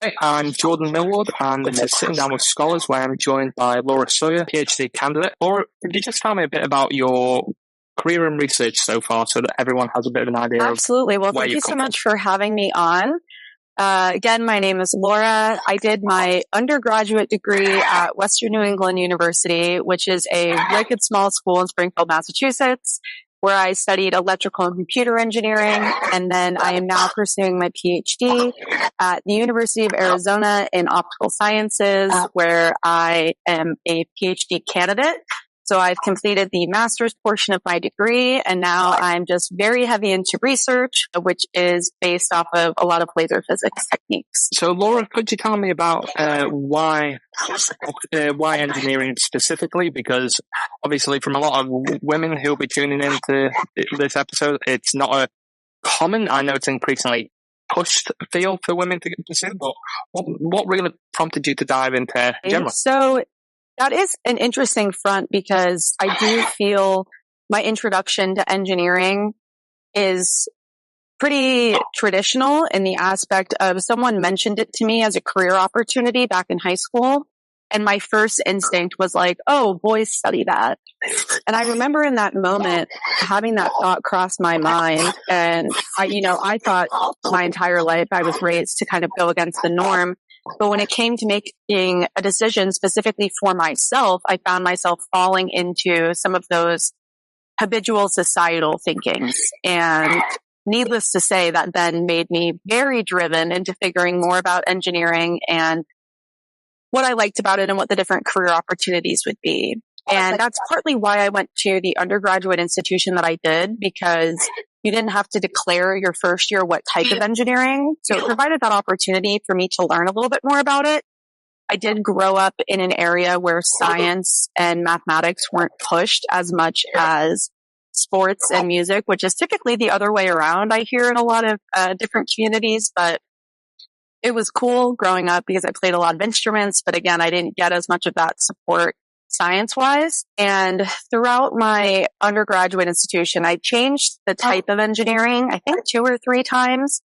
Hi, I'm Jordan Millward, and this is Sitting Down with Scholars, where I'm joined by Laura Sawyer, PhD candidate. Laura, could you just tell me a bit about your career and research so far so that everyone has a bit of an idea Absolutely. Well, of where thank you so come much for having me on. Again, my name is Laura. I did my undergraduate degree at Western New England University, which is a wicked small school in Springfield, Massachusetts, where I studied electrical and computer engineering. And then I am now pursuing my PhD at the University of Arizona in Optical Sciences, where I am a PhD candidate. So I've completed the master's portion of my degree, and now I'm just very heavy into research, which is based off of a lot of laser physics techniques. So, Laura, could you tell me about why engineering specifically? Because obviously, from a lot of women who'll be tuning into this episode, it's not a common. I know it's increasingly pushed field for women to pursue, but what really prompted you to dive into general? So that is an interesting front, because I do feel my introduction to engineering is pretty traditional in the aspect of someone mentioned it to me as a career opportunity back in high school. And my first instinct was like, oh, boys study that. And I remember in that moment having that thought cross my mind. And I thought my entire life I was raised to kind of go against the norm. But when it came to making a decision specifically for myself, I found myself falling into some of those habitual societal thinkings. And needless to say, that then made me very driven into figuring more about engineering and what I liked about it and what the different career opportunities would be. And that's partly why I went to the undergraduate institution that I did, because you didn't have to declare your first year what type of engineering. So it provided that opportunity for me to learn a little bit more about it. I did grow up in an area where science and mathematics weren't pushed as much as sports and music, which is typically the other way around, I hear in a lot of different communities. But it was cool growing up because I played a lot of instruments. But again, I didn't get as much of that support science-wise. And throughout my undergraduate institution, I changed the type of engineering, I think 2 or 3 times.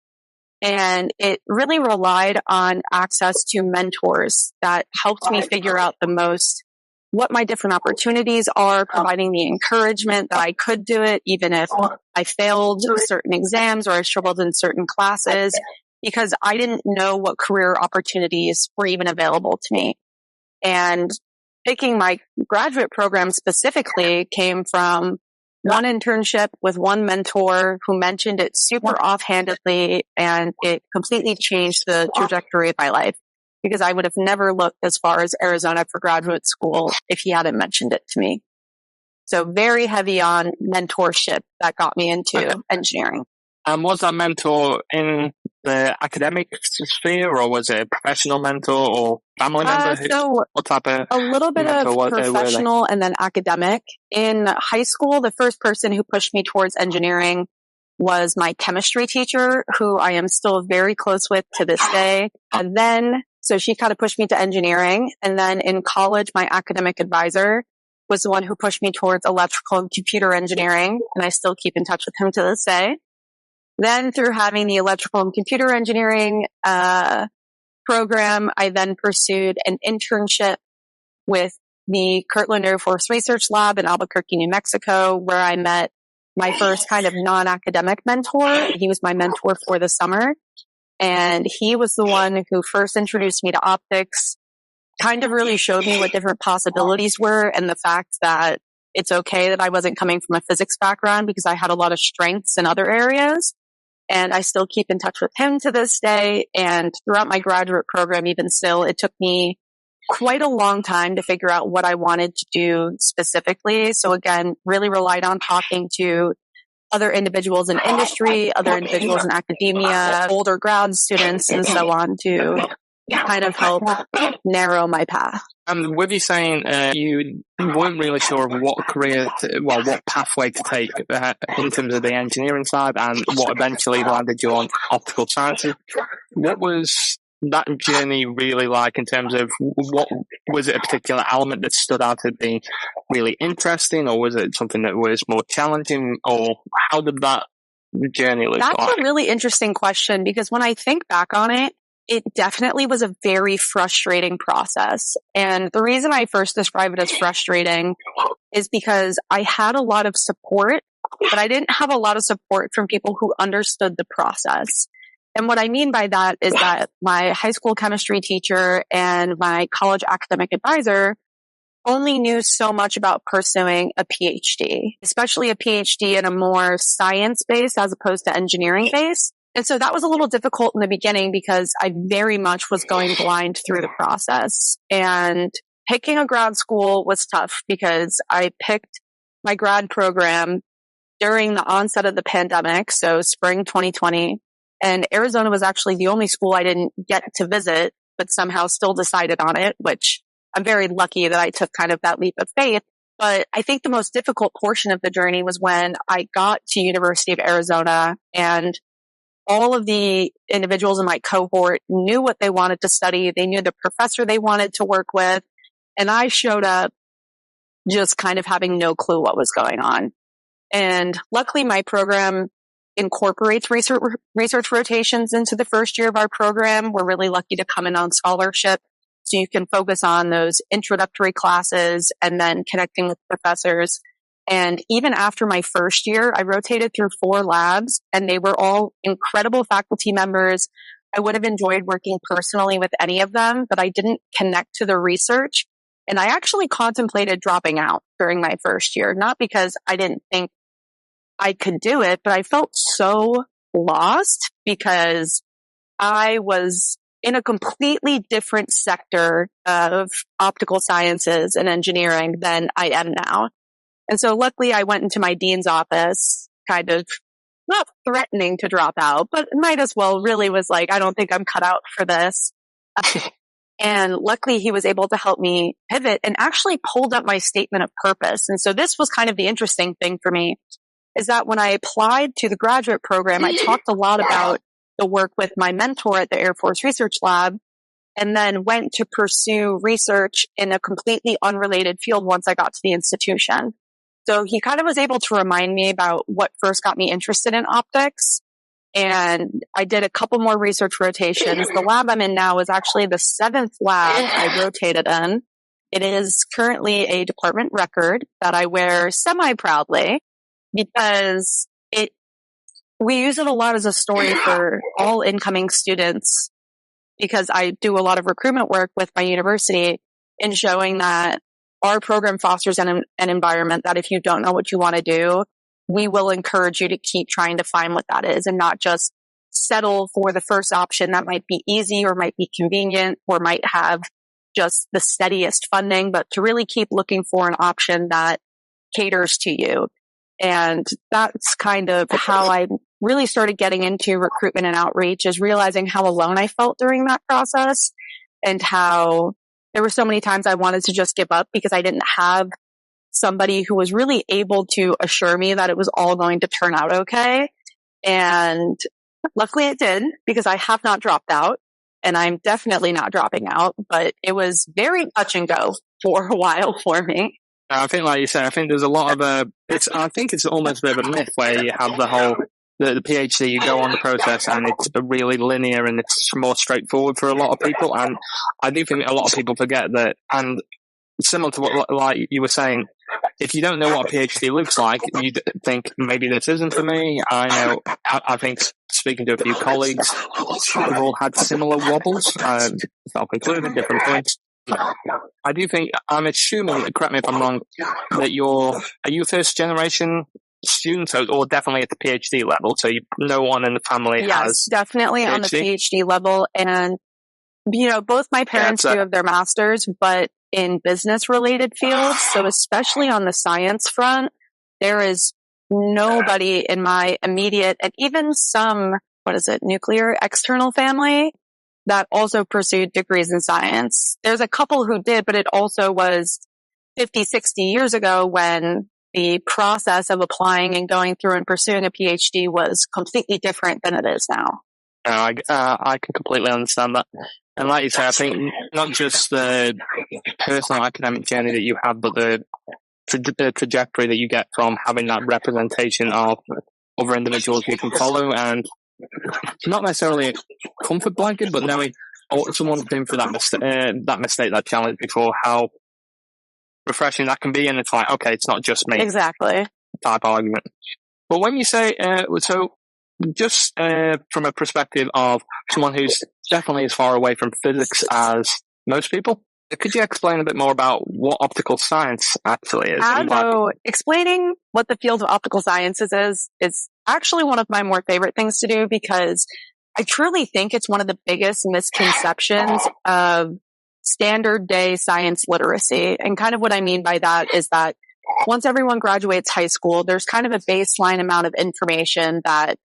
And it really relied on access to mentors that helped me figure out the most what my different opportunities are, providing the encouragement that I could do it, even if I failed certain exams or I struggled in certain classes, because I didn't know what career opportunities were even available to me. And picking my graduate program specifically came from one internship with one mentor who mentioned it super offhandedly, and it completely changed the trajectory of my life, because I would have never looked as far as Arizona for graduate school if he hadn't mentioned it to me. So very heavy on mentorship that got me into engineering. Was that mentor in the academic sphere, or was it a professional mentor or family member? So what type of a little bit of professional and then academic. In high school, the first person who pushed me towards engineering was my chemistry teacher, who I am still very close with to this day. And then, so she kind of pushed me to engineering. And then in college, my academic advisor was the one who pushed me towards electrical and computer engineering. And I still keep in touch with him to this day. Then through having the electrical and computer engineering program, I then pursued an internship with the Kirtland Air Force Research Lab in Albuquerque, New Mexico, where I met my first kind of non-academic mentor. He was my mentor for the summer. And he was the one who first introduced me to optics, kind of really showed me what different possibilities were, and the fact that it's okay that I wasn't coming from a physics background, because I had a lot of strengths in other areas. And I still keep in touch with him to this day. And throughout my graduate program, even still, it took me quite a long time to figure out what I wanted to do specifically. So again, really relied on talking to other individuals in industry, other individuals in academia, older grad students, and so on, to kind of help narrow my path. With you saying you weren't really sure of what what pathway to take in terms of the engineering side, and what eventually landed you on optical sciences, what was that journey really like in terms of what was it a particular element that stood out as being really interesting, or was it something that was more challenging, or how did that journey look like? That's a really interesting question, because when I think back on it, it definitely was a very frustrating process. And the reason I first describe it as frustrating is because I had a lot of support, but I didn't have a lot of support from people who understood the process. And what I mean by that is that my high school chemistry teacher and my college academic advisor only knew so much about pursuing a PhD, especially a PhD in a more science-based as opposed to engineering-based. And so that was a little difficult in the beginning because I very much was going blind through the process. And picking a grad school was tough because I picked my grad program during the onset of the pandemic, so spring 2020. And Arizona was actually the only school I didn't get to visit, but somehow still decided on it, which I'm very lucky that I took kind of that leap of faith. But I think the most difficult portion of the journey was when I got to University of Arizona and all of the individuals in my cohort knew what they wanted to study. They knew the professor they wanted to work with. And I showed up just kind of having no clue what was going on. And luckily, my program incorporates research rotations into the first year of our program. We're really lucky to come in on scholarship. So you can focus on those introductory classes and then connecting with professors. And even after my first year, I rotated through 4 labs and they were all incredible faculty members. I would have enjoyed working personally with any of them, but I didn't connect to the research. And I actually contemplated dropping out during my first year, not because I didn't think I could do it, but I felt so lost because I was in a completely different sector of optical sciences and engineering than I am now. And so luckily I went into my dean's office, kind of not threatening to drop out, but might as well really was like, I don't think I'm cut out for this. And luckily he was able to help me pivot and actually pulled up my statement of purpose. And so this was kind of the interesting thing for me is that when I applied to the graduate program, I talked a lot about the work with my mentor at the Air Force Research Lab and then went to pursue research in a completely unrelated field once I got to the institution. So he kind of was able to remind me about what first got me interested in optics. And I did a couple more research rotations. The lab I'm in now is actually the 7th lab I rotated in. It is currently a department record that I wear semi-proudly because we use it a lot as a story for all incoming students because I do a lot of recruitment work with my university in showing that our program fosters an environment that if you don't know what you want to do, we will encourage you to keep trying to find what that is and not just settle for the first option that might be easy or might be convenient or might have just the steadiest funding, but to really keep looking for an option that caters to you. And that's kind of how I really started getting into recruitment and outreach, is realizing how alone I felt during that process and how there were so many times I wanted to just give up because I didn't have somebody who was really able to assure me that it was all going to turn out okay. And luckily it did because I have not dropped out and I'm definitely not dropping out, but it was very touch and go for a while for me. I think, like you said, I think there's a lot of I think it's almost a bit of a myth where you have the whole the PhD. You go on the process and it's really linear and it's more straightforward for a lot of people. And I do think a lot of people forget that. And similar to what, like you were saying, if you don't know what a PhD looks like, you think maybe this isn't for me. I know. I think speaking to a few colleagues, we've all had similar wobbles, self-included, different points. I do think, I'm assuming, correct me if I'm wrong, that are you first generation student or definitely at the PhD level? So no one in the family has. Yes, definitely PhD? On the PhD level. And, both my parents do have their masters, but in business related fields. So especially on the science front, there is nobody in my immediate and even some, nuclear external family that also pursued degrees in science. There's a couple who did, but it also was 50, 60 years ago when the process of applying and going through and pursuing a PhD was completely different than it is now. I can completely understand that. And like you say, I think not just the personal academic journey that you have, but the trajectory that you get from having that representation of other individuals you can follow. And not necessarily a comfort blanket, but knowing someone's been through that mistake, that challenge before, how refreshing that can be, and it's like, okay, it's not just me. Exactly. Type argument. But when you say, so just from a perspective of someone who's definitely as far away from physics as most people, could you explain a bit more about what optical science actually is? So explaining what the field of optical sciences is actually one of my more favorite things to do, because I truly think it's one of the biggest misconceptions of standard day science literacy. And kind of what I mean by that is that once everyone graduates high school, there's kind of a baseline amount of information that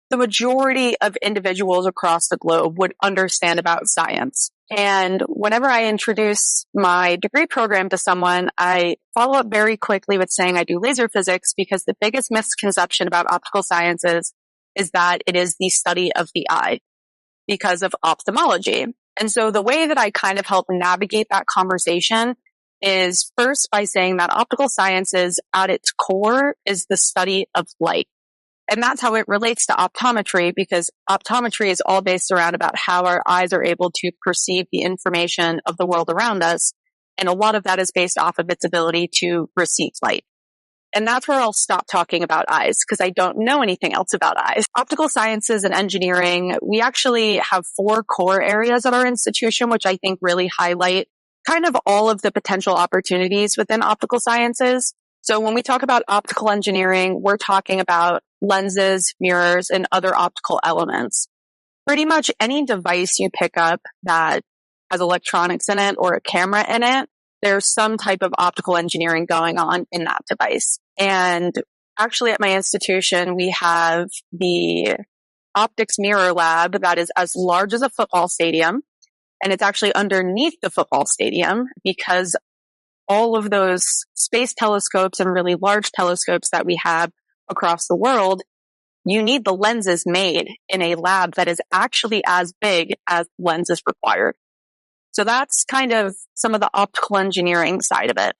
the majority of individuals across the globe would understand about science. And whenever I introduce my degree program to someone, I follow up very quickly with saying I do laser physics, because the biggest misconception about optical sciences is that it is the study of the eye because of ophthalmology. And so the way that I kind of help navigate that conversation is first by saying that optical sciences at its core is the study of light. And that's how it relates to optometry, because optometry is all based around about how our eyes are able to perceive the information of the world around us. And a lot of that is based off of its ability to receive light. And that's where I'll stop talking about eyes, because I don't know anything else about eyes. Optical sciences and engineering, we actually have 4 core areas at our institution, which I think really highlight kind of all of the potential opportunities within optical sciences. So when we talk about optical engineering, we're talking about lenses, mirrors, and other optical elements. Pretty much any device you pick up that has electronics in it or a camera in it, there's some type of optical engineering going on in that device. And actually at my institution, we have the optics mirror lab that is as large as a football stadium. And it's actually underneath the football stadium, because all of those space telescopes and really large telescopes that we have across the world, you need the lenses made in a lab that is actually as big as lenses required. So that's kind of some of the optical engineering side of it.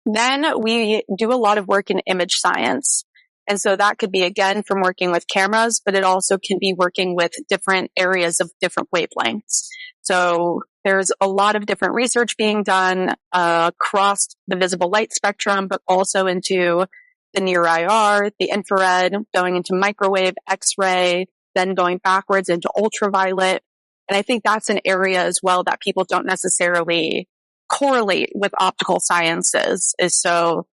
Then we do a lot of work in image science. And so that could be, again, from working with cameras, but it also can be working with different areas of different wavelengths. So there's a lot of different research being done across the visible light spectrum, but also into the near IR, the infrared, going into microwave, X-ray, then going backwards into ultraviolet. And I think that's an area as well that people don't necessarily correlate with optical sciences, is so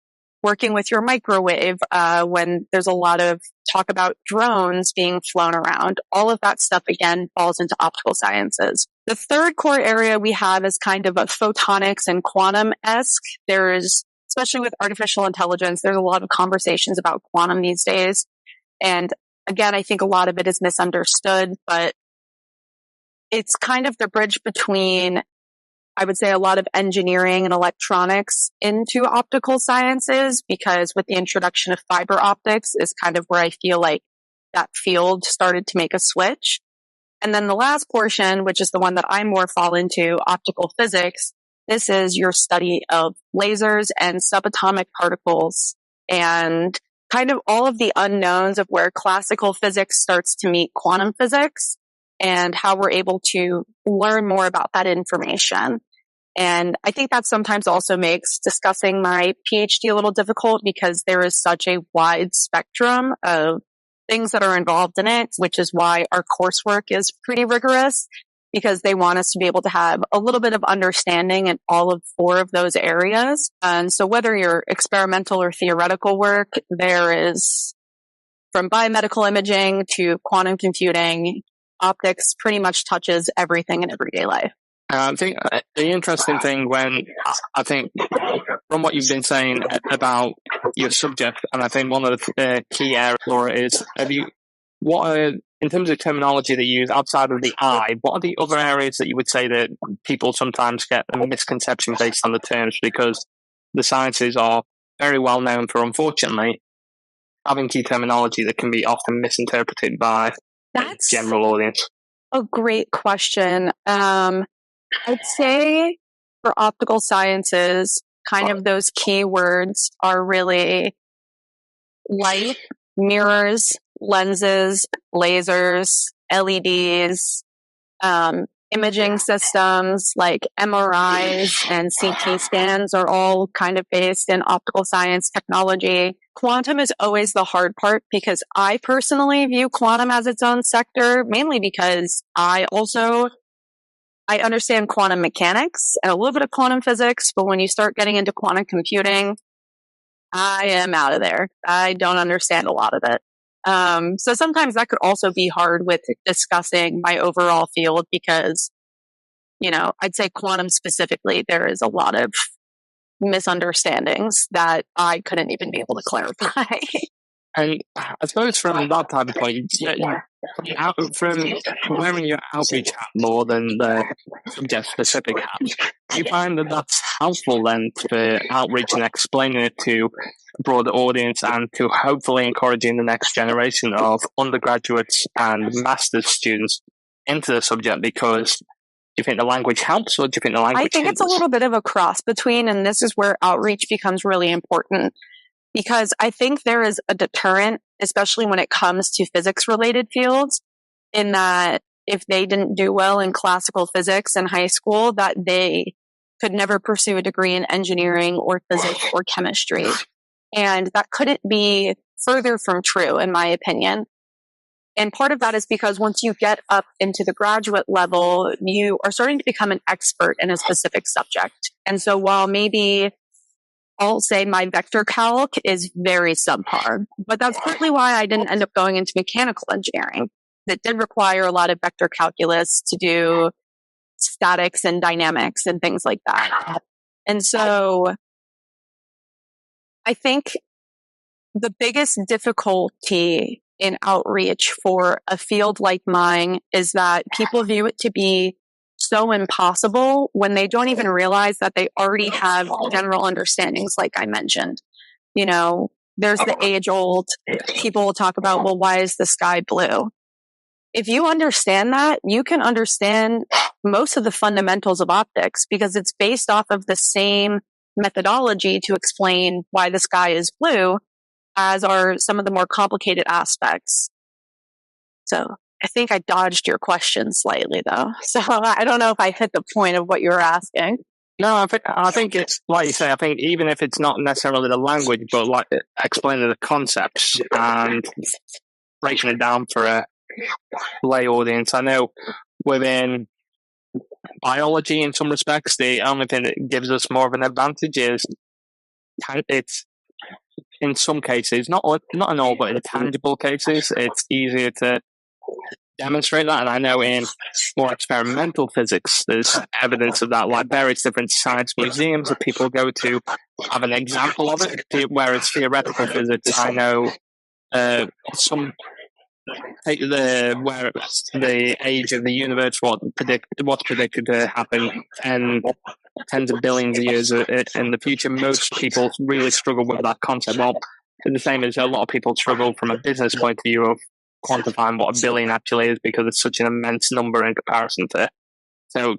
working with your microwave, when there's a lot of talk about drones being flown around, all of that stuff, again, falls into optical sciences. The third core area we have is kind of a photonics and quantum-esque. There's, especially with artificial intelligence, there's a lot of conversations about quantum these days. And again, I think a lot of it is misunderstood, but it's kind of the bridge between, I would say, a lot of engineering and electronics into optical sciences, because with the introduction of fiber optics is kind of where I feel like that field started to make a switch. And then the last portion, which is the one that I more fall into, optical physics, this is your study of lasers and subatomic particles and kind of all of the unknowns of where classical physics starts to meet quantum physics and how we're able to learn more about that information. And I think that sometimes also makes discussing my PhD a little difficult, because there is such a wide spectrum of things that are involved in it, which is why our coursework is pretty rigorous, because they want us to be able to have a little bit of understanding in all of 4 of those areas. And so whether you're experimental or theoretical work, there is, from biomedical imaging to quantum computing, optics pretty much touches everything in everyday life. I think the interesting thing, when I think from what you've been saying about your subject, and I think one of the key areas, Laura, is in terms of terminology that you use outside of the eye, what are the other areas that you would say that people sometimes get a misconception based on the terms, because the sciences are very well known for, unfortunately, having key terminology that can be often misinterpreted by the general audience? A great question. I'd say for optical sciences, kind of those key words are really light, mirrors, lenses, lasers, LEDs, imaging systems like MRIs and CT scans are all kind of based in optical science technology. Quantum is always the hard part because I personally view quantum as its own sector, mainly because I understand quantum mechanics and a little bit of quantum physics, but when you start getting into quantum computing, I am out of there. I don't understand a lot of it. So sometimes that could also be hard with discussing my overall field because, I'd say quantum specifically, there is a lot of misunderstandings that I couldn't even be able to clarify. And I suppose from that type of point, from wearing your outreach hat more than the subject-specific hat, do you find that that's helpful then for outreach and explaining it to a broader audience and to hopefully encouraging the next generation of undergraduates and master's students into the subject? Because do you think the language helps or do you think the language I think hinders? it's a little bit of a cross between, and this is where outreach becomes really important. Because I think there is a deterrent, especially when it comes to physics-related fields, in that if they didn't do well in classical physics in high school, that they could never pursue a degree in engineering or physics or chemistry. And that couldn't be further from true, in my opinion. And part of that is because once you get up into the graduate level, you are starting to become an expert in a specific subject. And so while maybe I'll say my vector calc is very subpar, but that's partly why I didn't end up going into mechanical engineering. That did require a lot of vector calculus to do statics and dynamics and things like that. And so I think the biggest difficulty in outreach for a field like mine is that people view it to be so impossible when they don't even realize that they already have general understandings, like I mentioned. There's the age old, people will talk about, well, why is the sky blue? If you understand that, you can understand most of the fundamentals of optics because it's based off of the same methodology to explain why the sky is blue as are some of the more complicated aspects. So I think I dodged your question slightly, though. So I don't know if I hit the point of what you were asking. No, I think it's like you say. I think even if it's not necessarily the language, but like explaining the concepts and breaking it down for a lay audience. I know within biology, in some respects, the only thing that gives us more of an advantage is it's in some cases, not in all, but in tangible cases, it's easier to demonstrate that. And I know in more experimental physics, there's evidence of that, like various different science museums that people go to have an example of it. Whereas theoretical physics, I know some take the age of the universe, what's predicted to happen, and tens of billions of years in the future. Most people really struggle with that concept. Well, the same as a lot of people struggle from a business point of view of quantifying what a billion actually is because it's such an immense number in comparison to. So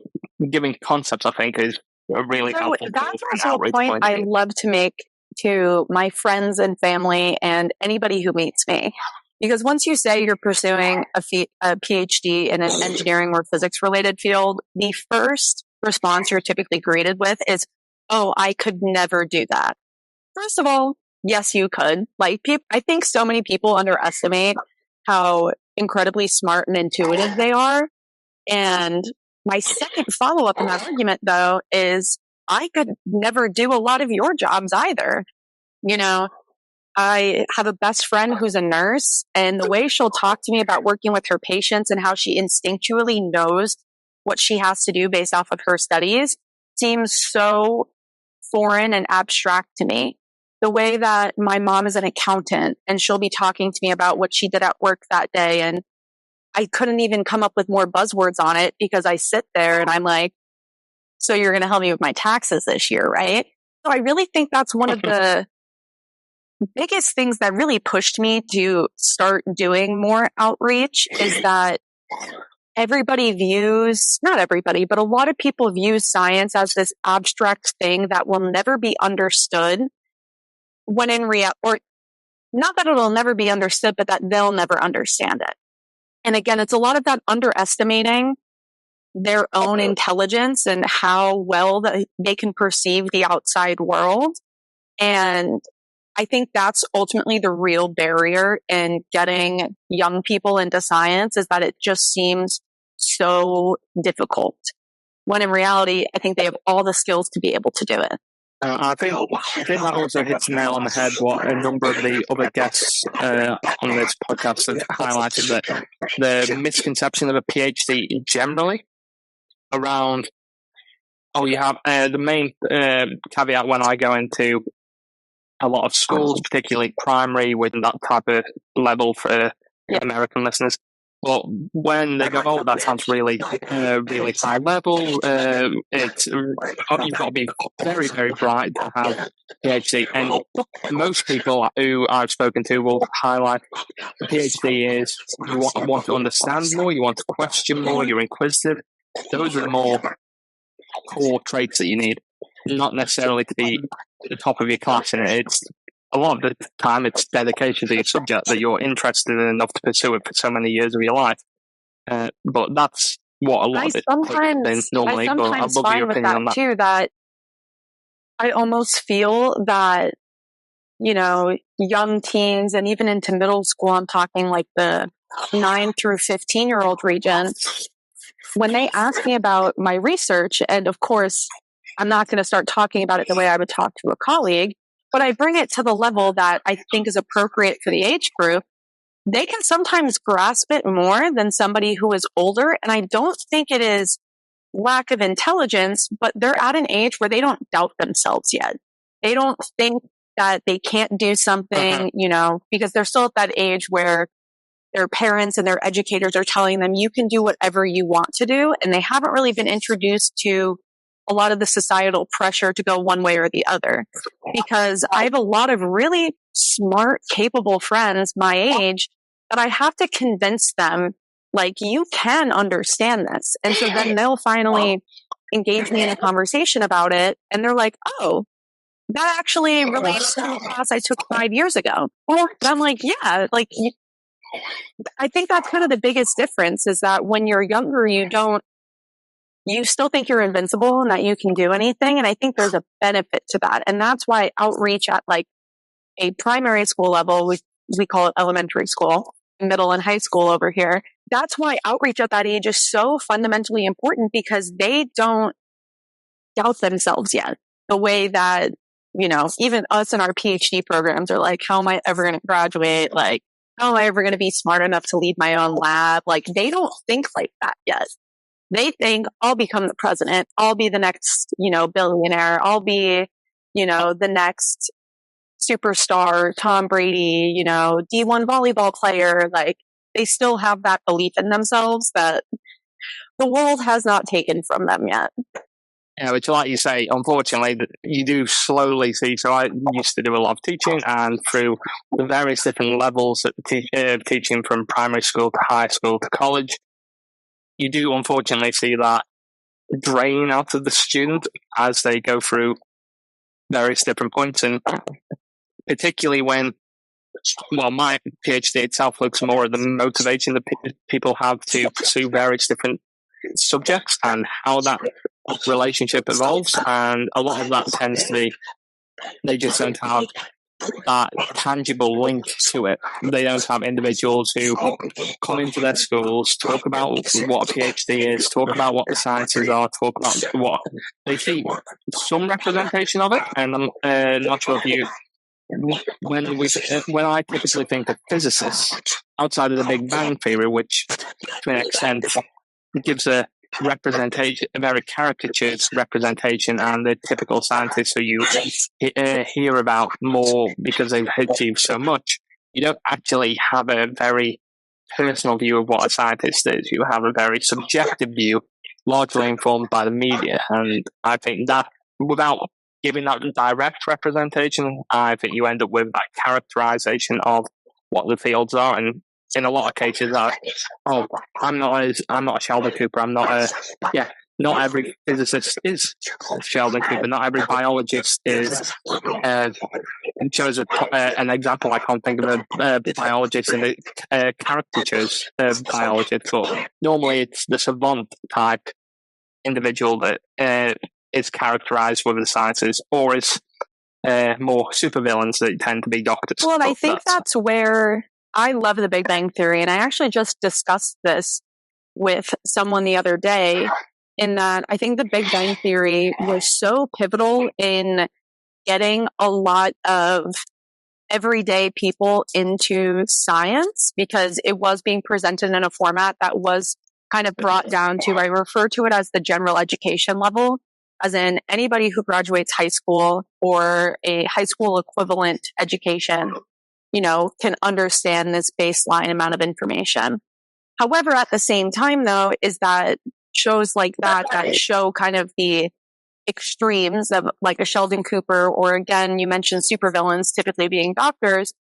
giving concepts, I think, is a really helpful. That's also a point I love to make to my friends and family and anybody who meets me. Because once you say you're pursuing a PhD in an engineering or physics related field, the first response you're typically greeted with is, oh, I could never do that. First of all, yes, you could. I think so many people underestimate how incredibly smart and intuitive they are. And my second follow-up in that argument, though, is I could never do a lot of your jobs either. I have a best friend who's a nurse, and the way she'll talk to me about working with her patients and how she instinctually knows what she has to do based off of her studies seems so foreign and abstract to me. The way that my mom is an accountant and she'll be talking to me about what she did at work that day, and I couldn't even come up with more buzzwords on it because I sit there and I'm like, so you're going to help me with my taxes this year, right? So I really think that's one of the biggest things that really pushed me to start doing more outreach is that everybody views, not everybody, but a lot of people view science as this abstract thing that will never be understood when in reality, or not that it'll never be understood, but that they'll never understand it. And again, it's a lot of that underestimating their own intelligence and how well they can perceive the outside world. And I think that's ultimately the real barrier in getting young people into science, is that it just seems so difficult. When in reality, I think they have all the skills to be able to do it. I think that also hits the nail on the head what a number of the other guests on this podcast have highlighted, that the misconception of a PhD generally around, you have the main caveat when I go into a lot of schools, particularly primary, with that type of level for American listeners. But when they go, that sounds really, really high level. You've got to be very, very bright to have PhD. And most people who I've spoken to will highlight the PhD is you want to understand more, you want to question more, you're inquisitive. Those are the more core traits that you need, not necessarily to be the top of your class in it. It's a lot of the time it's dedication to your subject that you're interested in enough to pursue it for so many years of your life. But that's what a lot of it takes normally. I but I'd love find your with opinion on that too, that I almost feel that, young teens and even into middle school, I'm talking like the 9 through 15-year-old region, when they ask me about my research, and of course, I'm not going to start talking about it the way I would talk to a colleague, but I bring it to the level that I think is appropriate for the age group, they can sometimes grasp it more than somebody who is older. And I don't think it is lack of intelligence, but they're at an age where they don't doubt themselves yet. They don't think that they can't do something, because they're still at that age where their parents and their educators are telling them you can do whatever you want to do. And they haven't really been introduced to a lot of the societal pressure to go one way or the other. Because I have a lot of really smart, capable friends my age that I have to convince them, like, you can understand this. And so then they'll finally engage me in a conversation about it. And they're like, oh, that actually relates to the class I took 5 years ago. And I'm like, yeah, I think that's kind of the biggest difference, is that when you're younger, you still think you're invincible and that you can do anything. And I think there's a benefit to that. And that's why outreach at like a primary school level, we call it elementary school, middle and high school over here. That's why outreach at that age is so fundamentally important, because they don't doubt themselves yet. The way that, even us in our PhD programs are like, how am I ever going to graduate? Like, how am I ever going to be smart enough to lead my own lab? Like, they don't think like that yet. They think, I'll become the president. I'll be the next, billionaire. I'll be, the next superstar, Tom Brady, D1 volleyball player. Like, they still have that belief in themselves that the world has not taken from them yet. Yeah, which, like you say, unfortunately, you do slowly see. So I used to do a lot of teaching, and through the various different levels of teaching, from primary school to high school to college, you do unfortunately see that drain out of the student as they go through various different points. And particularly when, my PhD itself looks more at the motivation that people have to pursue various different subjects and how that relationship evolves. And a lot of that tends to be, they just don't have that tangible link to it. They don't have individuals who come into their schools, talk about what a PhD is, talk about what the sciences are, talk about what they see some representation of it. And I'm not sure if you, when I typically think of physicists outside of the Big Bang Theory, which to an extent gives a representation, a very caricatured representation, and the typical scientists who you hear about more because they've achieved so much, you don't actually have a very personal view of what a scientist is. You have a very subjective view, largely informed by the media. And I think that without giving that direct representation, I think you end up with that characterization of what the fields are. And in a lot of cases, I'm not a Sheldon Cooper. I'm not not every physicist is Sheldon Cooper. Not every biologist is. Shows an example. I can't think of a biologist in the caricatures of biologist, but normally it's the savant type individual that is characterized with the sciences, or is more supervillains that tend to be doctors. Well, and I think that's where I love the Big Bang Theory, and I actually just discussed this with someone the other day, in that I think the Big Bang Theory was so pivotal in getting a lot of everyday people into science, because it was being presented in a format that was kind of brought down to, I refer to it as the general education level, as in anybody who graduates high school or a high school equivalent education, can understand this baseline amount of information. However, at the same time, though, is that shows like that show kind of the extremes of like a Sheldon Cooper, or again, you mentioned supervillains typically being doctors.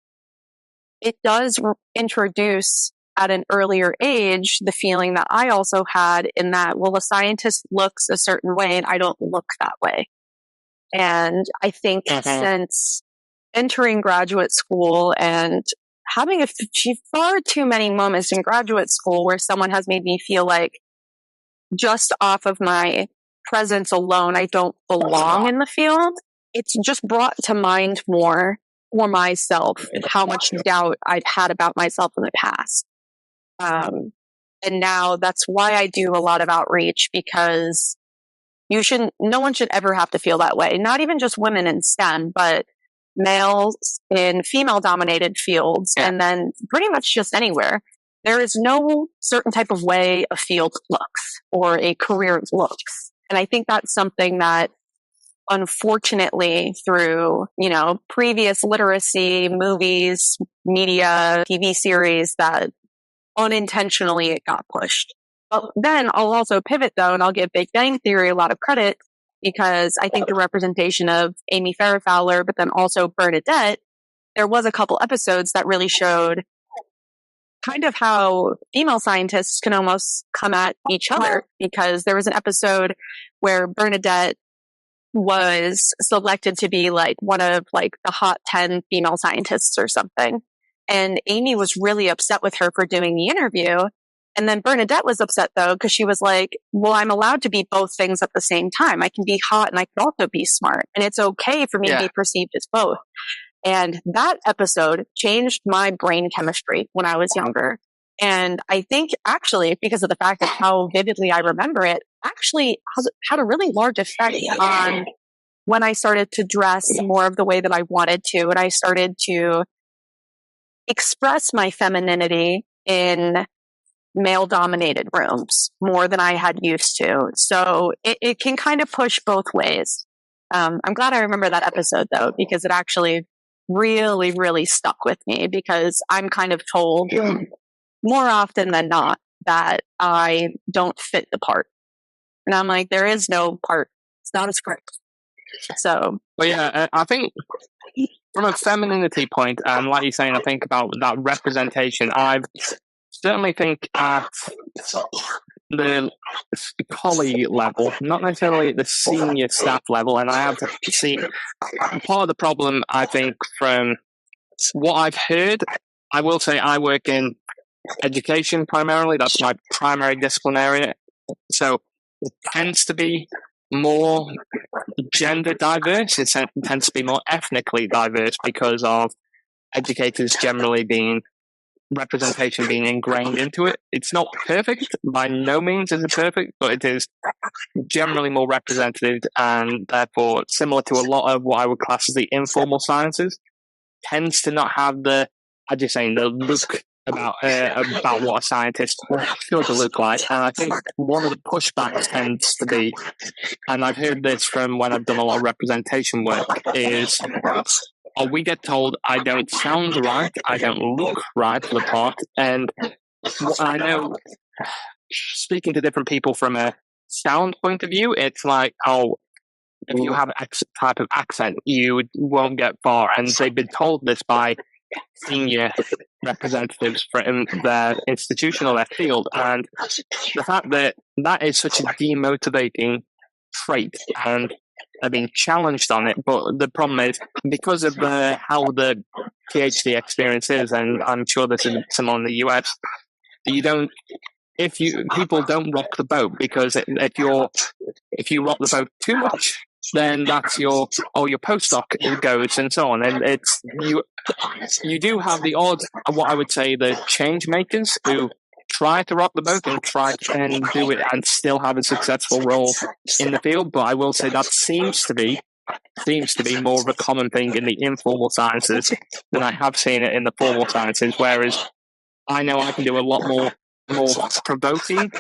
It does introduce at an earlier age the feeling that I also had, in that, well, a scientist looks a certain way and I don't look that way. And I think since entering graduate school and having far too many moments in graduate school where someone has made me feel like just off of my presence alone, I don't belong in the field, it's just brought to mind more for myself how much doubt I've had about myself in the past. And now that's why I do a lot of outreach, because no one should ever have to feel that way. Not even just women in STEM, but males in female dominated fields, and then pretty much just anywhere. There is no certain type of way a field looks or a career looks. And I think that's something that, unfortunately, through, previous literacy, movies, media, TV series, that unintentionally it got pushed. But then I'll also pivot, though, and I'll give Big Bang Theory a lot of credit, because I think the representation of Amy Farrah Fowler, but then also Bernadette, there was a couple episodes that really showed kind of how female scientists can almost come at each other, because there was an episode where Bernadette was selected to be like one of like the hot 10 female scientists or something. And Amy was really upset with her for doing the interview. And then Bernadette was upset, though, because she was like, well, I'm allowed to be both things at the same time. I can be hot and I can also be smart. And it's okay for me to be perceived as both. And that episode changed my brain chemistry when I was younger. And I think actually, because of the fact of how vividly I remember it, actually had a really large effect on when I started to dress more of the way that I wanted to. And I started to express my femininity in male-dominated rooms more than I had used to. So it can kind of push both ways. I'm glad I remember that episode, though, because it actually really, really stuck with me, because I'm kind of told more often than not that I don't fit the part. And I'm like, there is no part. It's not a script. So. Well, yeah, I think from a femininity point, and like you're saying, I think about that representation. I certainly think at the colleague level, not necessarily at the senior staff level, and I have to see part of the problem, I think, from what I've heard. I will say I work in education primarily. That's my primary discipline area. So it tends to be more gender diverse. It tends to be more ethnically diverse because of educators generally being representation being ingrained into it. It's not perfect. By no means is it perfect, but it is generally more representative, and therefore similar to a lot of what I would class as the informal sciences. Tends to not have the, as you're saying, the look about what a scientist should look like. And I think one of the pushbacks tends to be, and I've heard this from when I've done a lot of representation work, is we get told I don't sound right, I don't look right for the part. And I know, speaking to different people from a sound point of view, it's like, if you have a type of accent, you won't get far. And they've been told this by senior representatives from their institution or their field. And the fact that that is such a demotivating trait, and they're being challenged on it. But the problem is, because of how the PhD experience is, and I'm sure this is similar in the US, people don't rock the boat, because if you rock the boat too much, then that's your postdoc goes and so on. And you do have the odd, what I would say, the change makers who try to rock the boat and try and do it and still have a successful role in the field. But I will say that seems to be more of a common thing in the informal sciences than I have seen it in the formal sciences. Whereas I know I can do a lot more provoking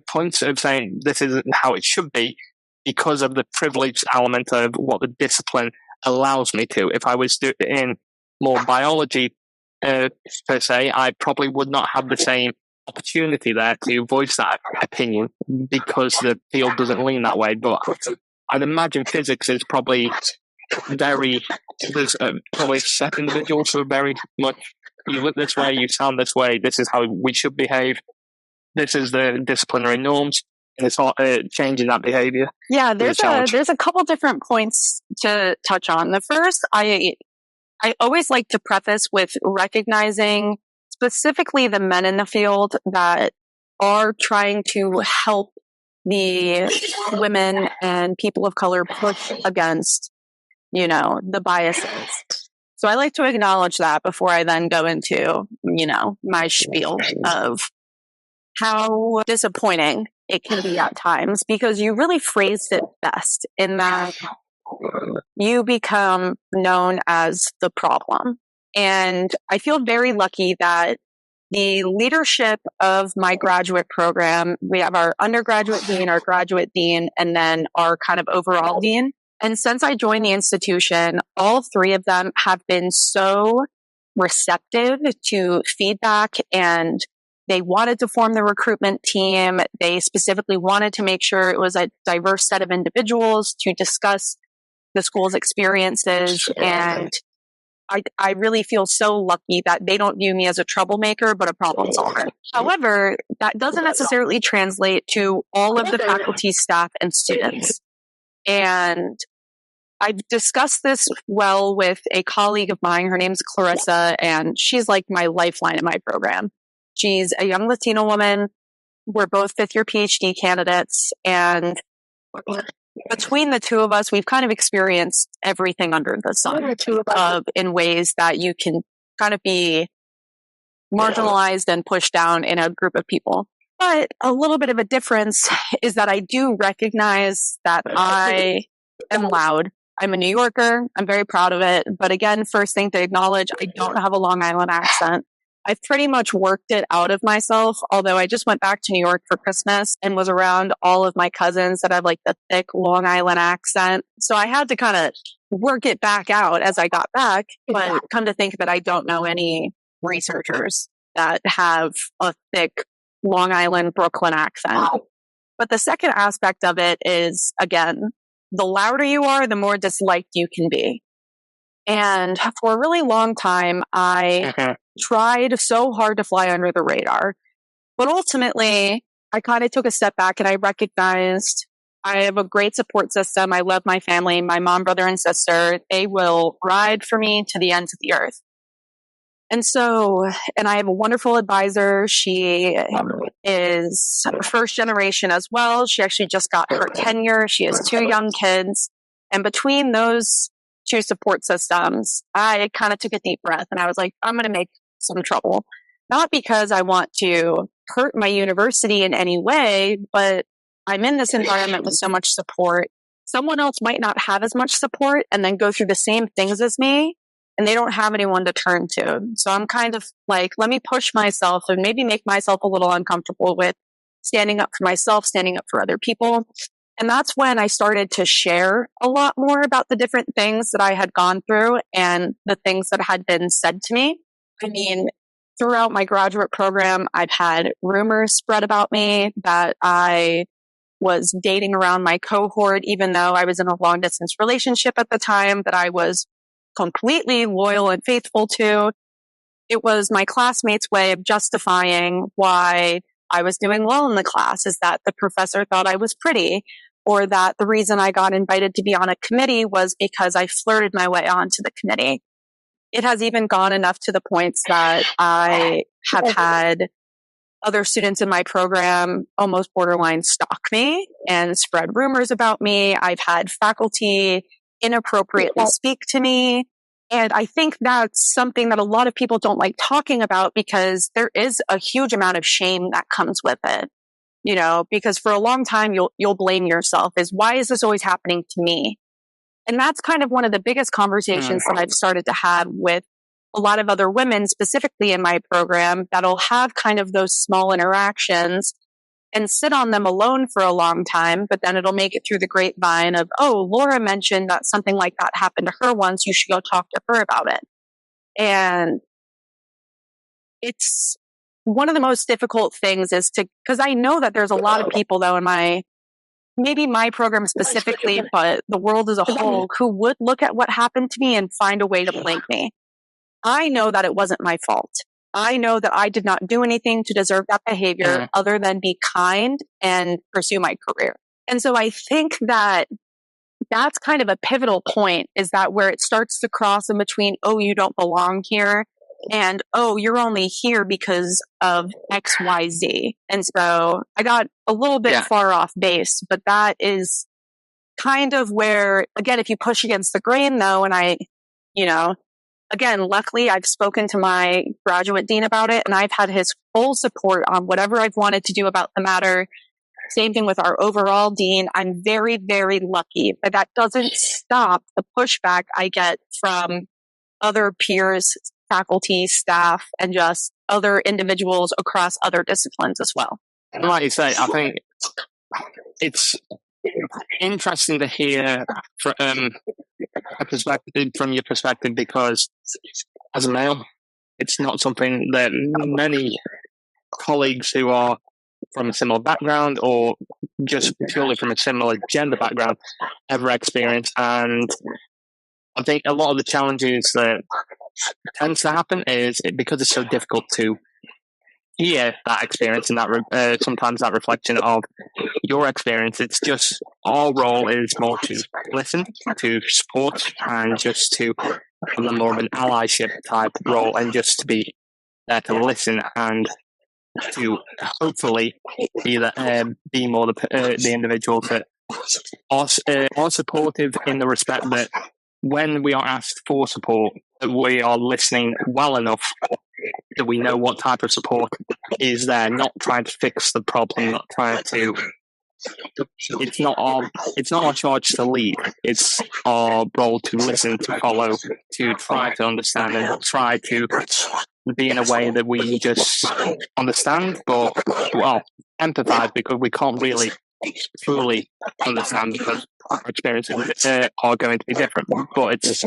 points of saying this isn't how it should be, because of the privileged element of what the discipline allows me to. If I was in more biology per se, I probably would not have the same opportunity there to voice that opinion, because the field doesn't lean that way. But I'd imagine physics is probably there's probably set individuals who are very much, you look this way, you sound this way, this is how we should behave, this is the disciplinary norms, and it's all changing that behavior. Yeah, there's a couple different points to touch on. The first, I always like to preface with recognizing specifically the men in the field that are trying to help the women and people of color push against, the biases. So I like to acknowledge that before I then go into, my spiel of how disappointing it can be at times, because you really phrased it best in that you become known as the problem. And I feel very lucky that the leadership of my graduate program, we have our undergraduate dean, our graduate dean, and then our kind of overall dean. And since I joined the institution, all three of them have been so receptive to feedback, and they wanted to form the recruitment team. They specifically wanted to make sure it was a diverse set of individuals to discuss the school's experiences. And I really feel so lucky that they don't view me as a troublemaker, but a problem solver. However, that doesn't necessarily translate to all of the faculty, staff, and students. And I've discussed this well with a colleague of mine. Her name's Clarissa, and she's like my lifeline in my program. She's a young Latino woman. We're both fifth-year PhD candidates, and between the two of us, we've kind of experienced everything under the sun in ways that you can kind of be marginalized and pushed down in a group of people. But a little bit of a difference is that I do recognize that I am loud. I'm a New Yorker. I'm very proud of it. But again, first thing to acknowledge, I don't have a Long Island accent. I've pretty much worked it out of myself, although I just went back to New York for Christmas and was around all of my cousins that have like the thick Long Island accent. So I had to kind of work it back out as I got back. But come to think that I don't know any researchers that have a thick Long Island, Brooklyn accent. But the second aspect of it is, again, the louder you are, the more disliked you can be. And for a really long time, I tried so hard to fly under the radar. But ultimately, I kind of took a step back and I recognized I have a great support system. I love my family, my mom, brother, and sister. They will ride for me to the ends of the earth. And so, and I have a wonderful advisor. She is first generation as well. She actually just got her tenure. She has 2 young kids. And between those 2 support systems, I kind of took a deep breath and I was like, I'm going to make some trouble. Not because I want to hurt my university in any way, but I'm in this environment with so much support. Someone else might not have as much support and then go through the same things as me, and they don't have anyone to turn to. So I'm kind of like, let me push myself and maybe make myself a little uncomfortable with standing up for myself, standing up for other people. And that's when I started to share a lot more about the different things that I had gone through and the things that had been said to me. I mean, throughout my graduate program, I've had rumors spread about me that I was dating around my cohort, even though I was in a long distance relationship at the time that I was completely loyal and faithful to. it was my classmates' way of justifying why I was doing well in the class, is that the professor thought I was pretty, or that the reason I got invited to be on a committee was because I flirted my way onto the committee. It has even gone enough to the points that I have had other students in my program almost borderline stalk me and spread rumors about me. I've had faculty inappropriately speak to me. And I think that's something that a lot of people don't like talking about, because there is a huge amount of shame that comes with it. You know, because for a long time, you'll blame yourself, is why is this always happening to me? And that's kind of one of the biggest conversations that I've started to have with a lot of other women, specifically in my program, that'll have kind of those small interactions and sit on them alone for a long time, but then it'll make it through the grapevine of, oh, Laura mentioned that something like that happened to her once. You should go talk to her about it. And it's one of the most difficult things is because I know that there's a lot of people, though, maybe my program specifically, but the world as a whole, who would look at what happened to me and find a way to blame me. I know that it wasn't my fault. I know that I did not do anything to deserve that behavior other than be kind and pursue my career. And so I think that that's kind of a pivotal point, is that where it starts to cross in between, oh, you don't belong here, and, oh, you're only here because of X, Y, Z. And so I got a little bit far off base, but that is kind of where, again, if you push against the grain, though, and again, luckily, I've spoken to my graduate dean about it, and I've had his full support on whatever I've wanted to do about the matter. Same thing with our overall dean. I'm very, very lucky, but that doesn't stop the pushback I get from other peers, faculty, staff, and just other individuals across other disciplines as well. Like you say, I think it's interesting to hear from your perspective, because as a male, it's not something that many colleagues who are from a similar background or just purely from a similar gender background ever experience. And I think a lot of the challenges that tends to happen is because it's so difficult to hear that experience and that sometimes that reflection of your experience. It's just our role is more to listen, to support, and just to have more of an allyship type role, and just to be there to listen and to hopefully either be more the individuals that are supportive, in the respect that when we are asked for support, that we are listening well enough that we know what type of support is there, not trying to fix the problem, not trying to. It's not our charge to lead. It's our role to listen, to follow, to try to understand, and try to be in a way that we just understand, but empathize, because we can't really truly understand, because our experiences are going to be different. But it's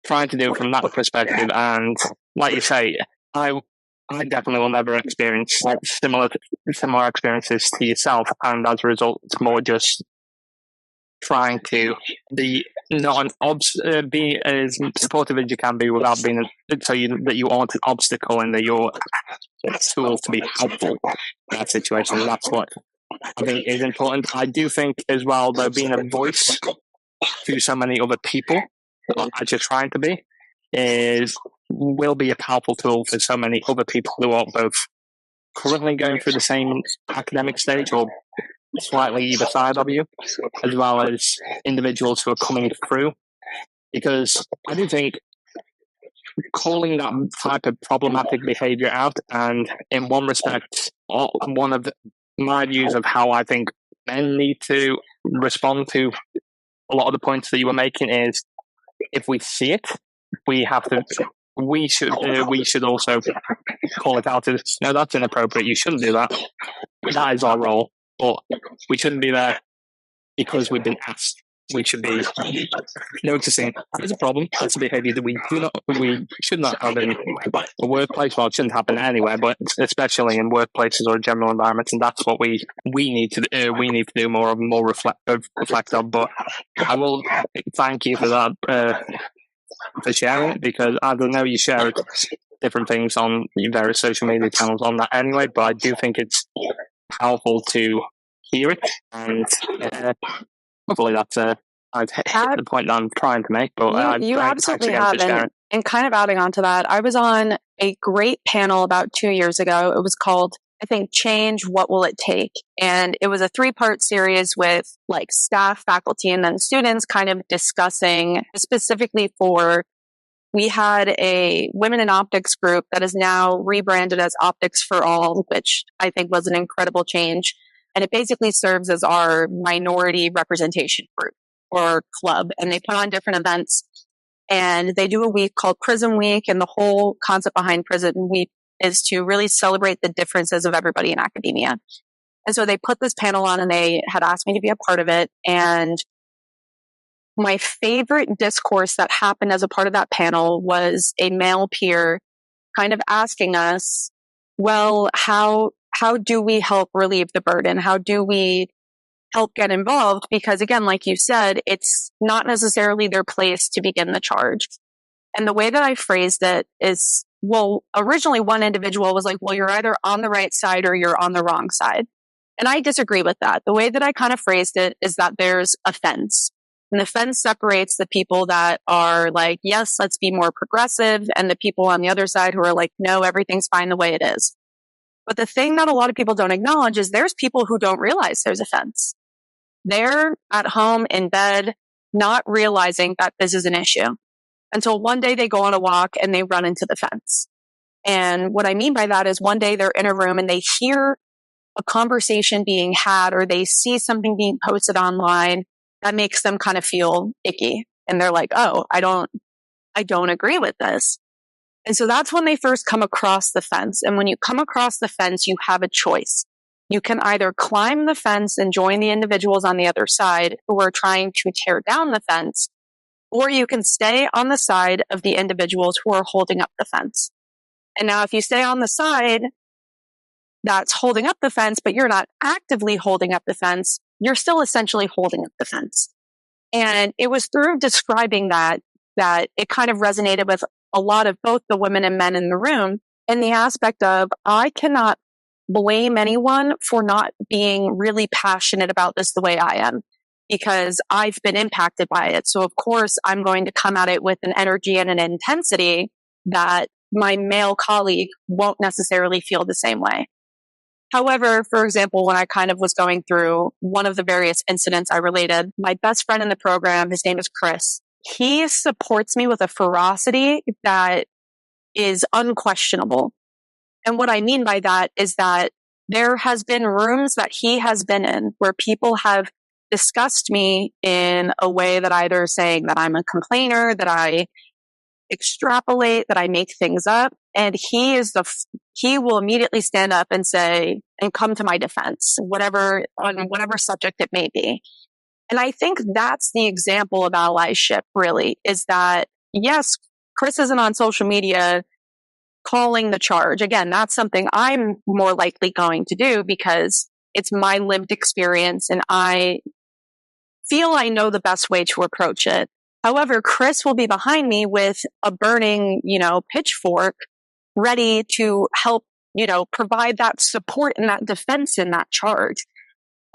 trying to do it from that perspective, and like you say, I definitely will never experience similar experiences to yourself, and as a result, it's more just trying to be be as supportive as you can be without being that you aren't an obstacle, and that you're a tool to be helpful in that situation. And that's what I think is important. I do think as well, though, being a voice to so many other people, as you're trying to be, will be a powerful tool for so many other people who are both currently going through the same academic stage or slightly either side of you, as well as individuals who are coming through. Because I do think calling that type of problematic behavior out, and in one respect, one of my views of how I think men need to respond to a lot of the points that you were making is, if we see it, we should also call it out as, no, that's inappropriate, you shouldn't do that. That is our role, but we shouldn't be there because we've been asked. We should be noticing there's a problem. That's a behaviour that we should not have in a workplace. Well, it shouldn't happen anywhere, but especially in workplaces or general environments. And that's what we need to do. We need to do more of, more reflect on. But I will thank you for that, for sharing it, because I don't know, you share it different things on various social media channels on that anyway, but I do think it's powerful to hear it, and hopefully that's I've hit the point that I'm trying to make. But you absolutely have. And kind of adding on to that, I was on a great panel about 2 years ago. It was called, I think, Change, What Will It Take? And it was a 3-part series with like staff, faculty, and then students kind of discussing specifically we had a Women in Optics group that is now rebranded as Optics for All, which I think was an incredible change. And it basically serves as our minority representation group or club. And they put on different events. And they do a week called Prism Week. And the whole concept behind Prism Week is to really celebrate the differences of everybody in academia. And so they put this panel on and they had asked me to be a part of it. And my favorite discourse that happened as a part of that panel was a male peer kind of asking us, well, how do we help relieve the burden? How do we help get involved? Because again, like you said, it's not necessarily their place to begin the charge. And the way that I phrased it is, well, originally one individual was like, well, you're either on the right side or you're on the wrong side. And I disagree with that. The way that I kind of phrased it is that there's a fence. And the fence separates the people that are like, yes, let's be more progressive, and the people on the other side who are like, no, everything's fine the way it is. But the thing that a lot of people don't acknowledge is there's people who don't realize there's a fence. They're at home in bed, not realizing that this is an issue until one day they go on a walk and they run into the fence. And what I mean by that is one day they're in a room and they hear a conversation being had or they see something being posted online that makes them kind of feel icky. And they're like, oh, I don't agree with this. And so that's when they first come across the fence. And when you come across the fence, you have a choice. You can either climb the fence and join the individuals on the other side who are trying to tear down the fence, or you can stay on the side of the individuals who are holding up the fence. And now if you stay on the side that's holding up the fence, but you're not actively holding up the fence, you're still essentially holding up the fence. And it was through describing that it kind of resonated with a lot of both the women and men in the room, in the aspect of, I cannot blame anyone for not being really passionate about this the way I am, because I've been impacted by it. So of course I'm going to come at it with an energy and an intensity that my male colleague won't necessarily feel the same way. However, for example, when I kind of was going through one of the various incidents I related, my best friend in the program, his name is Chris. He supports me with a ferocity that is unquestionable. And what I mean by that is that there has been rooms that he has been in where people have discussed me in a way that either saying that I'm a complainer, that I extrapolate, that I make things up. And he will immediately stand up and say, and come to my defense, on whatever subject it may be. And I think that's the example of allyship, really, is that, yes, Chris isn't on social media calling the charge. Again, that's something I'm more likely going to do because it's my lived experience and I feel I know the best way to approach it. However, Chris will be behind me with a burning, pitchfork, ready to help, provide that support and that defense in that charge.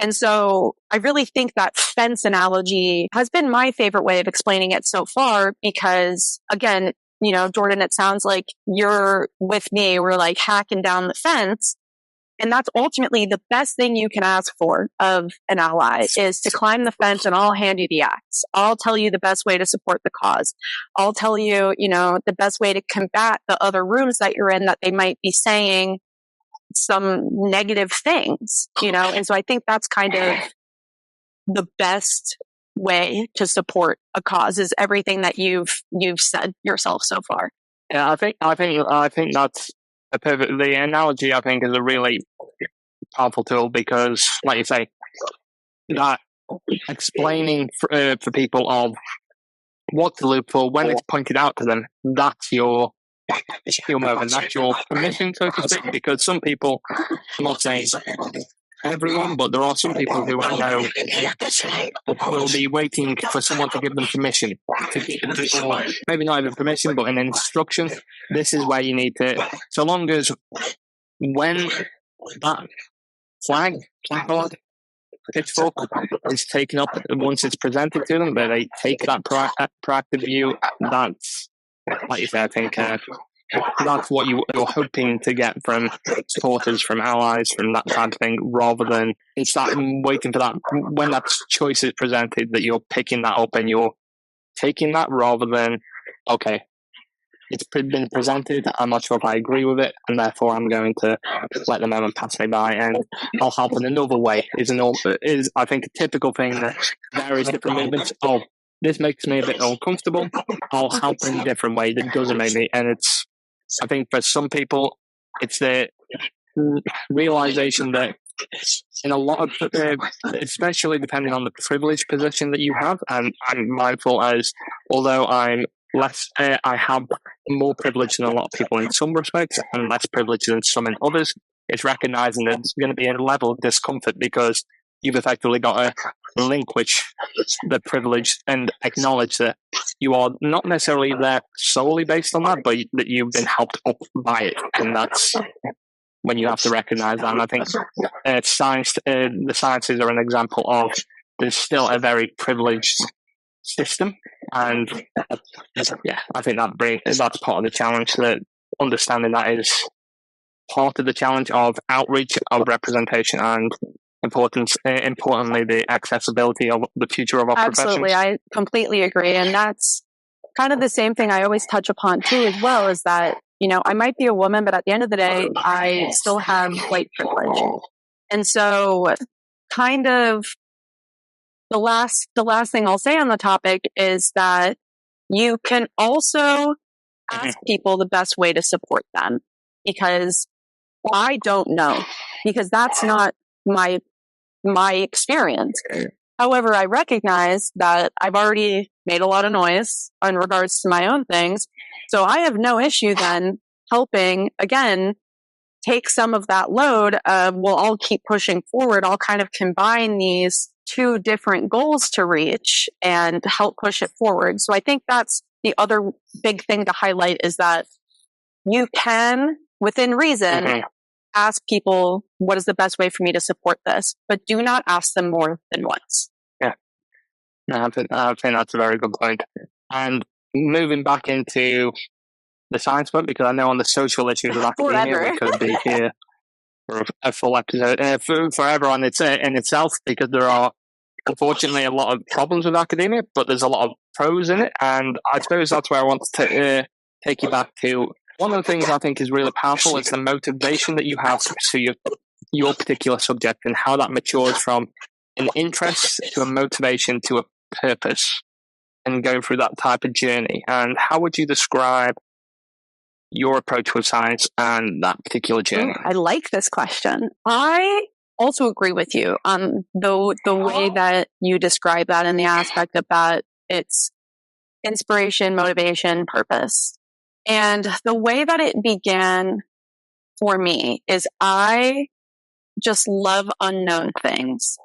And so I really think that fence analogy has been my favorite way of explaining it so far because, again, Jordan, it sounds like you're with me. We're like hacking down the fence. And that's ultimately the best thing you can ask for of an ally is to climb the fence and I'll hand you the axe. I'll tell you the best way to support the cause. I'll tell you, the best way to combat the other rooms that you're in that they might be saying some negative things, And so I think that's kind of the best way to support a cause is everything that you've said yourself so far. Yeah, I think that's the analogy. I think is a really powerful tool because, like you say, that explaining for people of what to look for when it's pointed out to them. That's your moment. That's your permission, so to speak. Because some people, I'm not saying everyone, but there are some people who I know will be waiting for someone to give them permission, or maybe not even permission, but an instruction. This is where you need to, so long as when that placard, pitchfork is taken up, once it's presented to them, that they take that proactive view, that's, like you said, I think that's what you're hoping to get from supporters, from allies, from that type of thing, rather than it's that waiting for that, when that choice is presented, that you're picking that up and you're taking that, rather than, okay, it's been presented, I'm not sure if I agree with it, and therefore I'm going to let the moment pass me by, and I'll help in another way. Is I think a typical thing that varies different movements. Oh, this makes me a bit uncomfortable. I'll help in a different way that doesn't make me. And it's, I think for some people, it's the realization that in a lot of, especially depending on the privileged position that you have, and I'm mindful as, although I'm less, I have more privilege than a lot of people in some respects and less privilege than some in others. It's recognizing that there's going to be a level of discomfort because you've effectively got to relinquish the privilege and acknowledge that you are not necessarily there solely based on that, but that you've been helped up by it. And that's when you have to recognize that. And I think science, the sciences are an example of, there's still a very privileged system, and yeah, I think that's part of the challenge. That understanding that is part of the challenge of outreach, of representation, and importantly, the accessibility of the future of our Absolutely, professions. I completely agree, and that's kind of the same thing I always touch upon too, as well, is that, you know, I might be a woman, but at the end of the day, I still have white privilege, and so kind of the last thing I'll say on the topic is that you can also ask people the best way to support them, because I don't know, because that's not my experience. However, I recognize that I've already made a lot of noise in regards to my own things, so I have no issue then helping, again, take some of that load of, well, I'll keep pushing forward. I'll kind of combine these two different goals to reach and help push it forward. So I think that's the other big thing to highlight, is that you can, within reason, ask people, what is the best way for me to support this? But do not ask them more than once. Yeah. No, I think that's a very good point. And moving back into the science book, because I know on the social issues of academia, we could be here for a full episode, forever on in itself, because there are, unfortunately, a lot of problems with academia, but there's a lot of pros in it. And I suppose that's where I want to take you back to. One of the things I think is really powerful is the motivation that you have to your particular subject, and how that matures from an interest to a motivation to a purpose, and going through that type of journey. And how would you describe your approach with science and that particular journey? I like this question. I also agree with you on the way that you describe that, and the aspect of that, it's inspiration, motivation, purpose. And the way that it began for me is, I just love unknown things.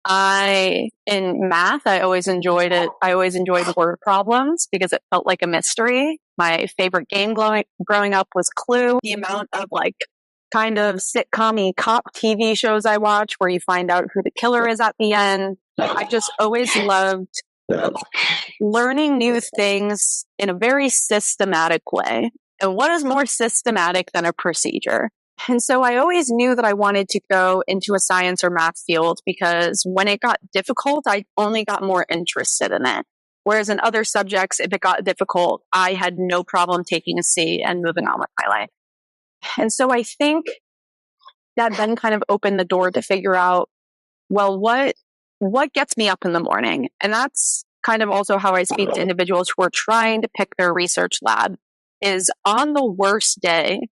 In math, I always enjoyed it. I always enjoyed word problems because it felt like a mystery. My favorite game growing up was Clue. The amount of kind of sitcom-y cop TV shows I watch, where you find out who the killer is at the end. I just always loved learning new things in a very systematic way. And what is more systematic than a procedure? And so I always knew that I wanted to go into a science or math field, because when it got difficult, I only got more interested in it. Whereas in other subjects, if it got difficult, I had no problem taking a C and moving on with my life. And so I think that then kind of opened the door to figure out, well, what gets me up in the morning? And that's kind of also how I speak to individuals who are trying to pick their research lab, is on the worst day,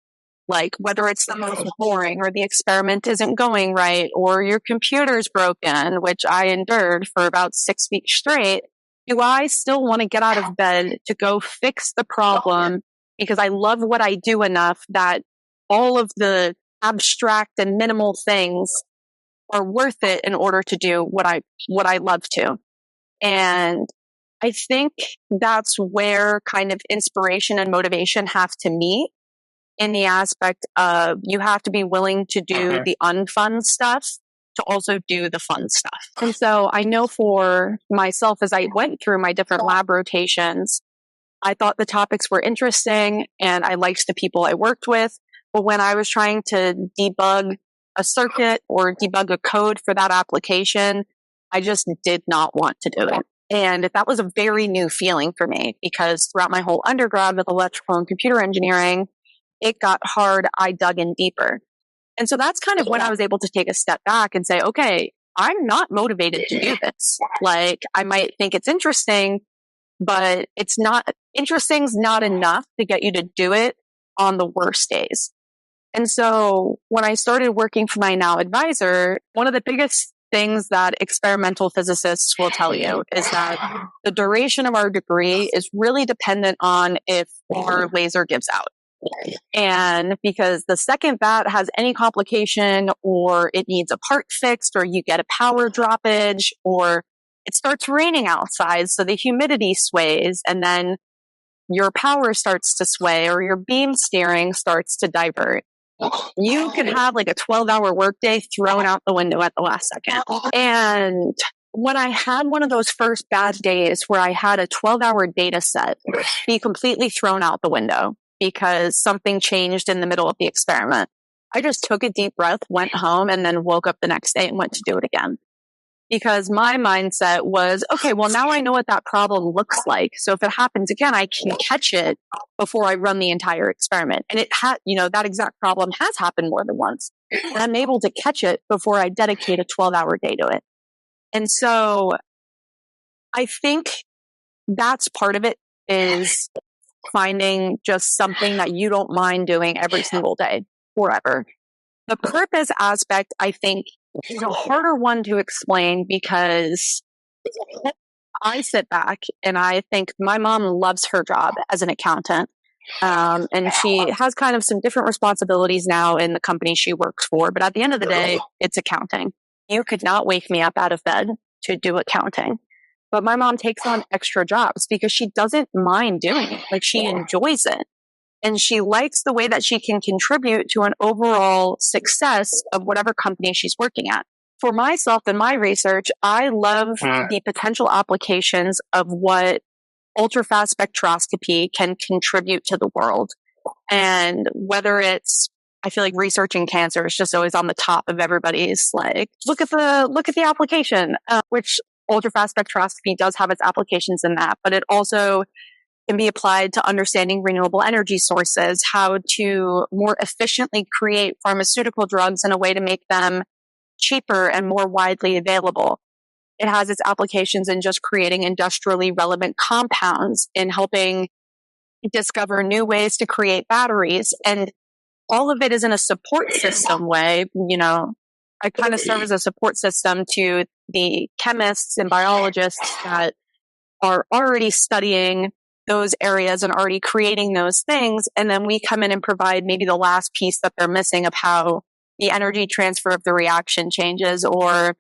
like whether it's the most boring, or the experiment isn't going right, or your computer's broken, which I endured for about 6 weeks straight, do I still want to get out of bed to go fix the problem, because I love what I do enough that all of the abstract and minimal things are worth it in order to do what I love to. And I think that's where kind of inspiration and motivation have to meet, in the aspect of you have to be willing to do the unfun stuff to also do the fun stuff. And so I know for myself, as I went through my different lab rotations, I thought the topics were interesting and I liked the people I worked with. But when I was trying to debug a circuit or debug a code for that application, I just did not want to do it. And that was a very new feeling for me, because throughout my whole undergrad with electrical and computer engineering, it got hard. I dug in deeper. And so that's kind of when I was able to take a step back and say, okay, I'm not motivated to do this. Like, I might think it's interesting, but it's not, interesting's not enough to get you to do it on the worst days. And so when I started working for my now advisor, one of the biggest things that experimental physicists will tell you is that the duration of our degree is really dependent on if our laser gives out. And because the second that has any complication, or it needs a part fixed, or you get a power droppage, or it starts raining outside, so the humidity sways, and then your power starts to sway, or your beam steering starts to divert, you could have like a 12-hour workday thrown out the window at the last second. And when I had one of those first bad days where I had a 12-hour data set be completely thrown out the window because something changed in the middle of the experiment, I just took a deep breath, went home, and then woke up the next day and went to do it again. Because my mindset was, okay, well, now I know what that problem looks like. So if it happens again, I can catch it before I run the entire experiment. And it had, that exact problem has happened more than once. And I'm able to catch it before I dedicate a 12-hour day to it. And so I think that's part of it, is finding just something that you don't mind doing every single day, forever. The purpose aspect, I think, is a harder one to explain, because I sit back and I think my mom loves her job as an accountant. And she has kind of some different responsibilities now in the company she works for. But at the end of the day, it's accounting. You could not wake me up out of bed to do accounting. But my mom takes on extra jobs because she doesn't mind doing it. Like, she enjoys it. And she likes the way that she can contribute to an overall success of whatever company she's working at. For myself and my research, I love the potential applications of what ultrafast spectroscopy can contribute to the world. And whether it's, I feel like researching cancer is just always on the top of everybody's, like, look at the application, which ultrafast spectroscopy does have its applications in that, but it also can be applied to understanding renewable energy sources, how to more efficiently create pharmaceutical drugs in a way to make them cheaper and more widely available. It has its applications in just creating industrially relevant compounds, in helping discover new ways to create batteries. And all of it is in a support system way. I kind of serve as a support system to the chemists and biologists that are already studying those areas and already creating those things. And then we come in and provide maybe the last piece that they're missing of how the energy transfer of the reaction changes, or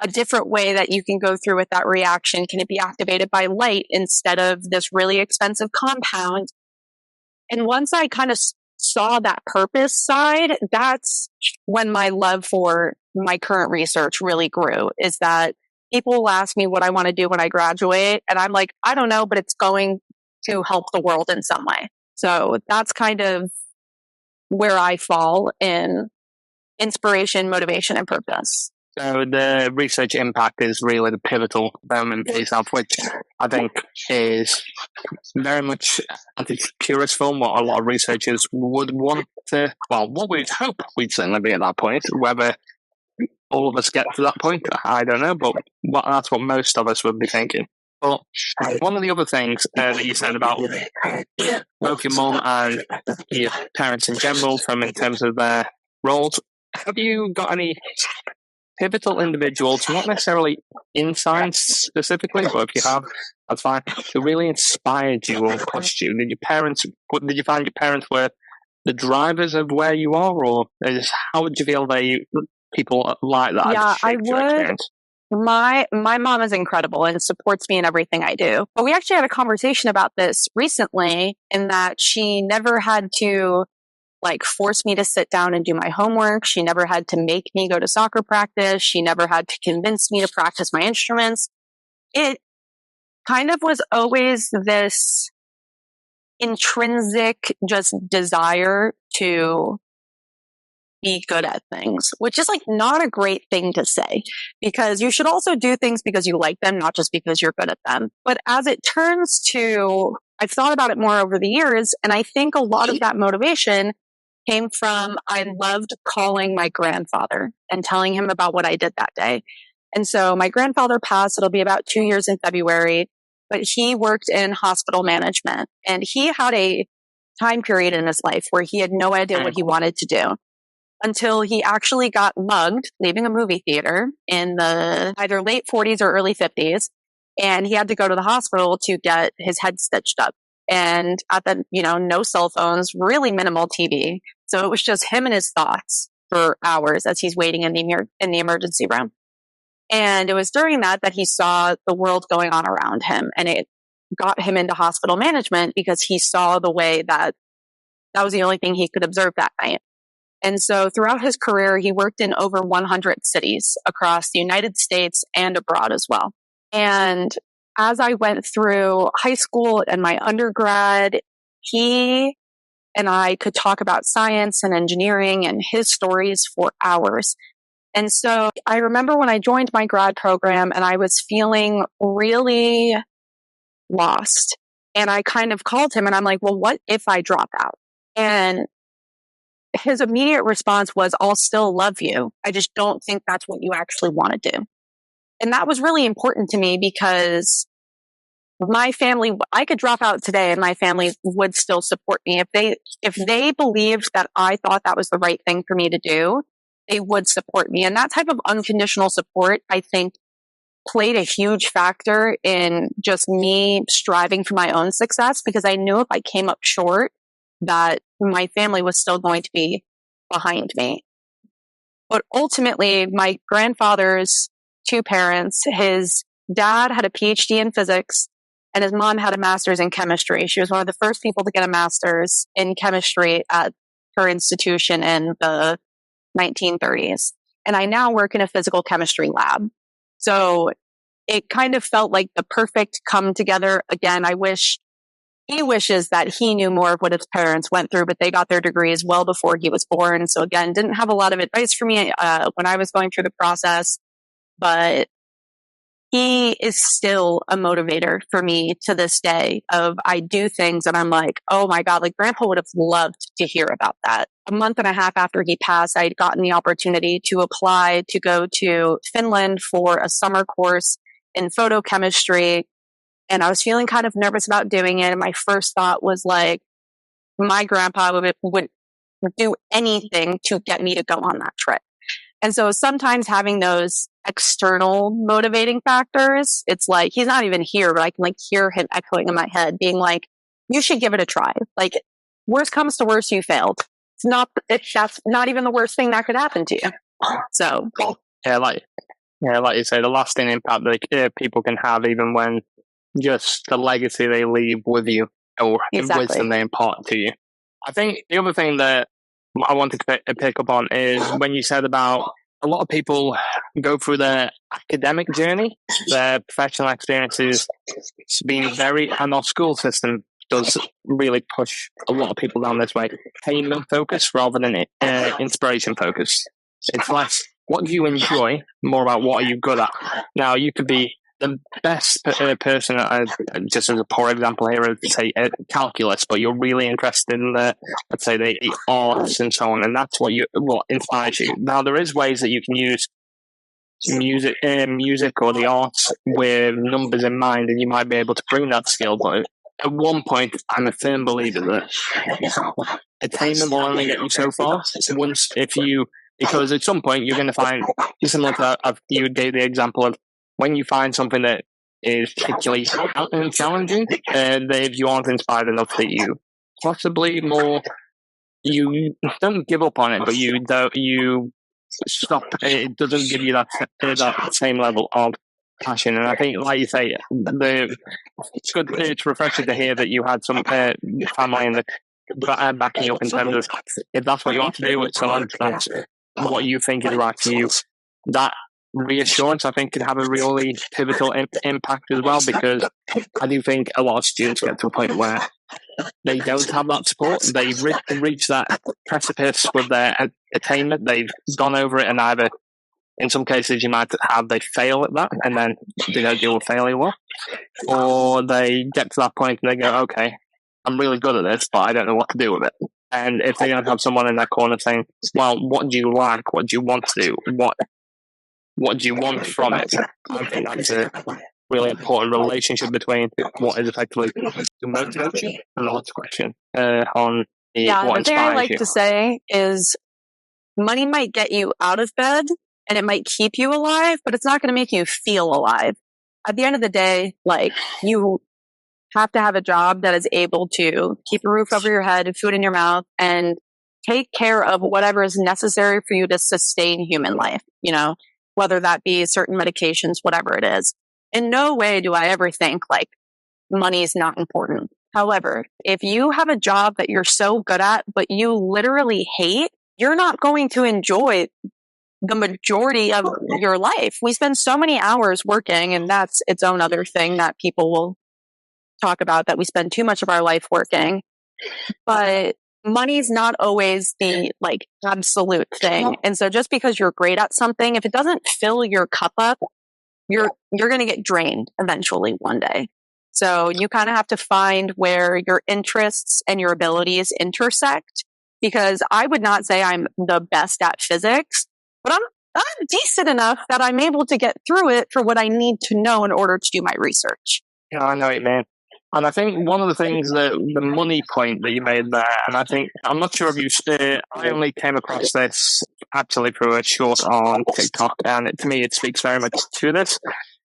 a different way that you can go through with that reaction. Can it be activated by light instead of this really expensive compound? And once I kind of saw that purpose side, that's when my love for my current research really grew, is that people will ask me what I want to do when I graduate. And I'm like, I don't know, but it's going to help the world in some way. So that's kind of where I fall in inspiration, motivation, and purpose. So the research impact is really the pivotal moment for yourself, which I think is very much, I think, curious from what a lot of researchers would want to, well, what we'd hope we'd certainly be at that point. Whether all of us get to that point, I don't know, but that's what most of us would be thinking. But one of the other things that you said about both your mum and your parents in general, in terms of their roles, have you got any pivotal individuals, not necessarily in science specifically, but if you have, that's fine, who really inspired you or pushed you? Did you find your parents were the drivers of where you are, or how would you feel they people like that Yeah, I shaped your would. experience? My mom is incredible and supports me in everything I do. But we actually had a conversation about this recently, in that she never had to like force me to sit down and do my homework. She never had to make me go to soccer practice. She never had to convince me to practice my instruments. It kind of was always this intrinsic just desire to be good at things, which is like not a great thing to say, because you should also do things because you like them, not just because you're good at them. But as it turns to, I've thought about it more over the years, and I think a lot of that motivation came from, I loved calling my grandfather and telling him about what I did that day. And so my grandfather passed, it'll be about 2 years in February, but he worked in hospital management, and he had a time period in his life where he had no idea what he wanted to do, until he actually got mugged leaving a movie theater in the either late 40s or early 50s. And he had to go to the hospital to get his head stitched up. And at the, no cell phones, really minimal TV. So it was just him and his thoughts for hours as he's waiting in the emergency room. And it was during that he saw the world going on around him. And it got him into hospital management because he saw the way that was the only thing he could observe that night. And so throughout his career, he worked in over 100 cities across the United States and abroad as well. And as I went through high school and my undergrad, he and I could talk about science and engineering and his stories for hours. And so I remember when I joined my grad program and I was feeling really lost. And I kind of called him and I'm like, well, what if I drop out? And his immediate response was, I'll still love you. I just don't think that's what you actually want to do. And that was really important to me, because my family, I could drop out today and my family would still support me. If they believed that I thought that was the right thing for me to do, they would support me. And that type of unconditional support, I think, played a huge factor in just me striving for my own success, because I knew if I came up short, that my family was still going to be behind me. But ultimately, my grandfather's two parents, his dad had a PhD in physics and his mom had a master's in chemistry. She was one of the first people to get a master's in chemistry at her institution in the 1930s. And I now work in a physical chemistry lab. So it kind of felt like the perfect come together. Again, he wishes that he knew more of what his parents went through, but they got their degrees well before he was born. So again, didn't have a lot of advice for me when I was going through the process, but he is still a motivator for me to this day. Of I do things and I'm like, oh my God, like Grandpa would have loved to hear about that. A month and a half after he passed, I'd gotten the opportunity to apply to go to Finland for a summer course in photochemistry. And I was feeling kind of nervous about doing it. And my first thought was like, my grandpa would do anything to get me to go on that trip. And so sometimes having those external motivating factors, it's like, he's not even here, but I can like hear him echoing in my head being like, you should give it a try. Like, worst comes to worst, you failed. That's not even the worst thing that could happen to you. So. Like you say, the lasting impact that people can have, even when just the legacy they leave with you, or Exactly. wisdom they impart to you. I think the other thing that I wanted to pick up on is when you said about a lot of people go through their academic journey, their professional experiences being and our school system does really push a lot of people down this way. Payment focus rather than inspiration focus. It's less, what do you enjoy? More about what are you good at? Now, you could be the best person, just as a poor example here, say calculus, but you're really interested in let's say the arts and so on, and that's what inspires you. Now, there is ways that you can use music or the arts with numbers in mind, and you might be able to bring that skill. But at one point, I'm a firm believer that attainment will only get you so far. Because at some point you're going to find, similar to you gave the example of, when you find something that is particularly challenging, if you aren't inspired enough, that you possibly you don't give up on it, but you stop. It doesn't give you that same level of passion. And I think, like you say, it's good. It's refreshing to hear that you had some family in the backing you up in terms of if that's what you want to do with someone, that's what you think is right for you. That reassurance, I think, could have a really pivotal impact as well, because I do think a lot of students get to a point where they don't have that support. They've reached that precipice with their attainment. They've gone over it, and either, in some cases, you might have they fail at that, and then they don't deal with failure well, or they get to that point and they go, okay, I'm really good at this, but I don't know what to do with it. And if they don't have someone in their corner saying, well, what do you like? What do you want to do? What do you want from it? I think that's a really important relationship between what is effectively to motivate you and the last question on what the thing I like you. to say is money might get you out of bed and it might keep you alive, but it's not going to make you feel alive. At the end of the day, like, you have to have a job that is able to keep a roof over your head and food in your mouth and take care of whatever is necessary for you to sustain human life, whether that be certain medications, whatever it is. In no way do I ever think like money is not important. However, if you have a job that you're so good at, but you literally hate, you're not going to enjoy the majority of your life. We spend so many hours working, and that's its own other thing that people will talk about, that we spend too much of our life working. But money's not always the like absolute thing. And so just because you're great at something, if it doesn't fill your cup up, you're going to get drained eventually one day. So you kind of have to find where your interests and your abilities intersect, because I would not say I'm the best at physics, but I'm decent enough that I'm able to get through it for what I need to know in order to do my research. Yeah, I know it, man. And I think one of the things that the money point that you made there, and I think, I'm not sure if you I only came across this actually through a short on TikTok, and to me it speaks very much to this,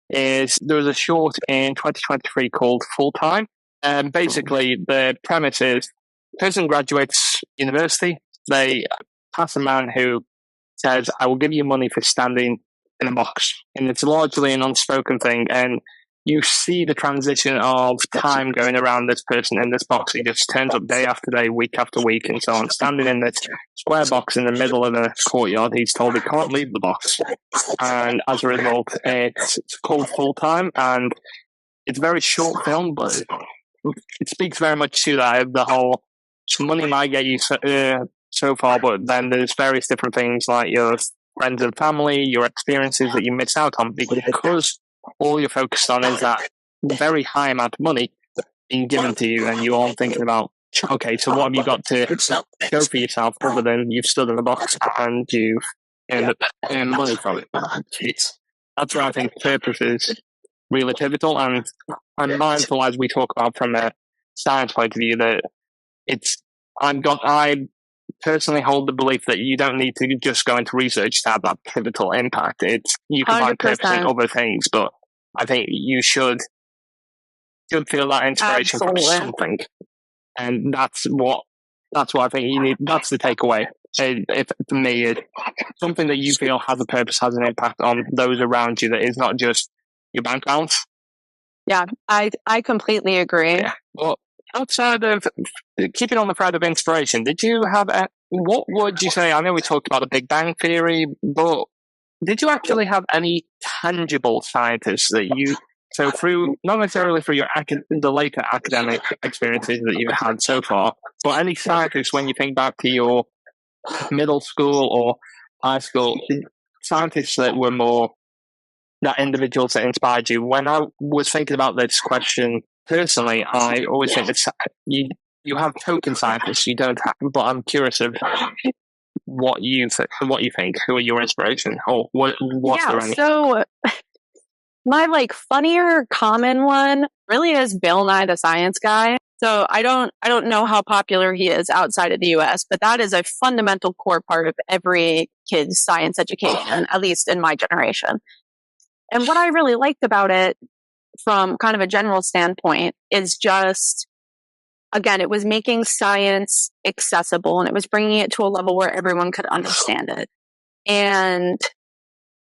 is there was a short in 2023 called Full Time. And basically the premise is, person graduates university, they pass a man who says, I will give you money for standing in a box. And it's largely an unspoken thing, and you see the transition of time going around this person in this box. He just turns up day after day, week after week, and so on, standing in this square box in the middle of a courtyard. He's told he can't leave the box. And as a result, it's called Full Time, and it's a very short film, but it speaks very much to that, the whole money might get you so far, but then there's various different things like your friends and family, your experiences that you miss out on, because all you're focused on is that very high amount of money being given to you, and you're all thinking about, okay, so what have you got to show for yourself other than you've stood in the box and you've earned money from it? That's where I think purpose is really pivotal, and I'm mindful, as we talk about from a science point of view, that I personally hold the belief that you don't need to just go into research to have that pivotal impact. You can find purpose in other things, but I think you should feel that inspiration from something, and that's what I think you need. That's the takeaway. If for me, it's something that you feel has a purpose, has an impact on those around you, that is not just your bank balance. Yeah, I completely agree. Yeah. Well, outside of keeping on the thread of inspiration, did you have what would you say? I know we talked about the Big Bang Theory, but did you actually have any tangible scientists that you, so through, not necessarily through the later academic experiences that you've had so far, but any scientists when you think back to your middle school or high school, scientists that were more, that individuals that inspired you? When I was thinking about this question personally, I always think that you have token scientists, you don't have, but I'm curious of what you think. Who are your inspiration, or what's there any? So my funnier common one really is Bill Nye the Science Guy. So I don't know how popular he is outside of the US, but that is a fundamental core part of every kid's science education, at least in my generation. And what I really liked about it from kind of a general standpoint is just, again, it was making science accessible, and it was bringing it to a level where everyone could understand it. And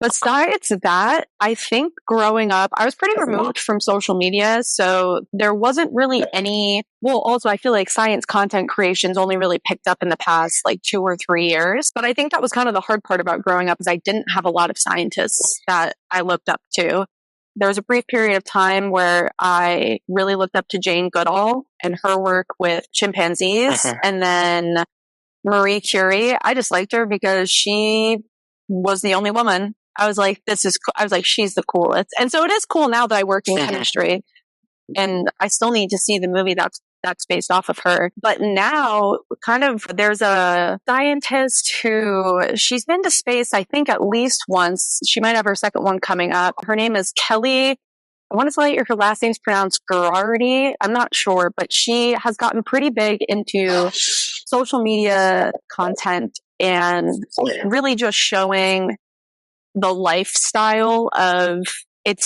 besides that, I think growing up, I was pretty removed from social media. So there wasn't really any, well, also I feel like science content creation's only really picked up in the past like 2 or 3 years. But I think that was kind of the hard part about growing up is I didn't have a lot of scientists that I looked up to. There was a brief period of time where I really looked up to Jane Goodall and her work with chimpanzees. And then Marie Curie, I just liked her because she was the only woman. I was like, she's the coolest. And so it is cool now that I work in chemistry, and I still need to see the movie that's based off of her. But now there's a scientist who she's been to space, I think at least once. She might have her second one coming up. Her name is Kelly. I want to say her last name's pronounced Gerardi. I'm not sure, but she has gotten pretty big into social media content and really just showing the lifestyle of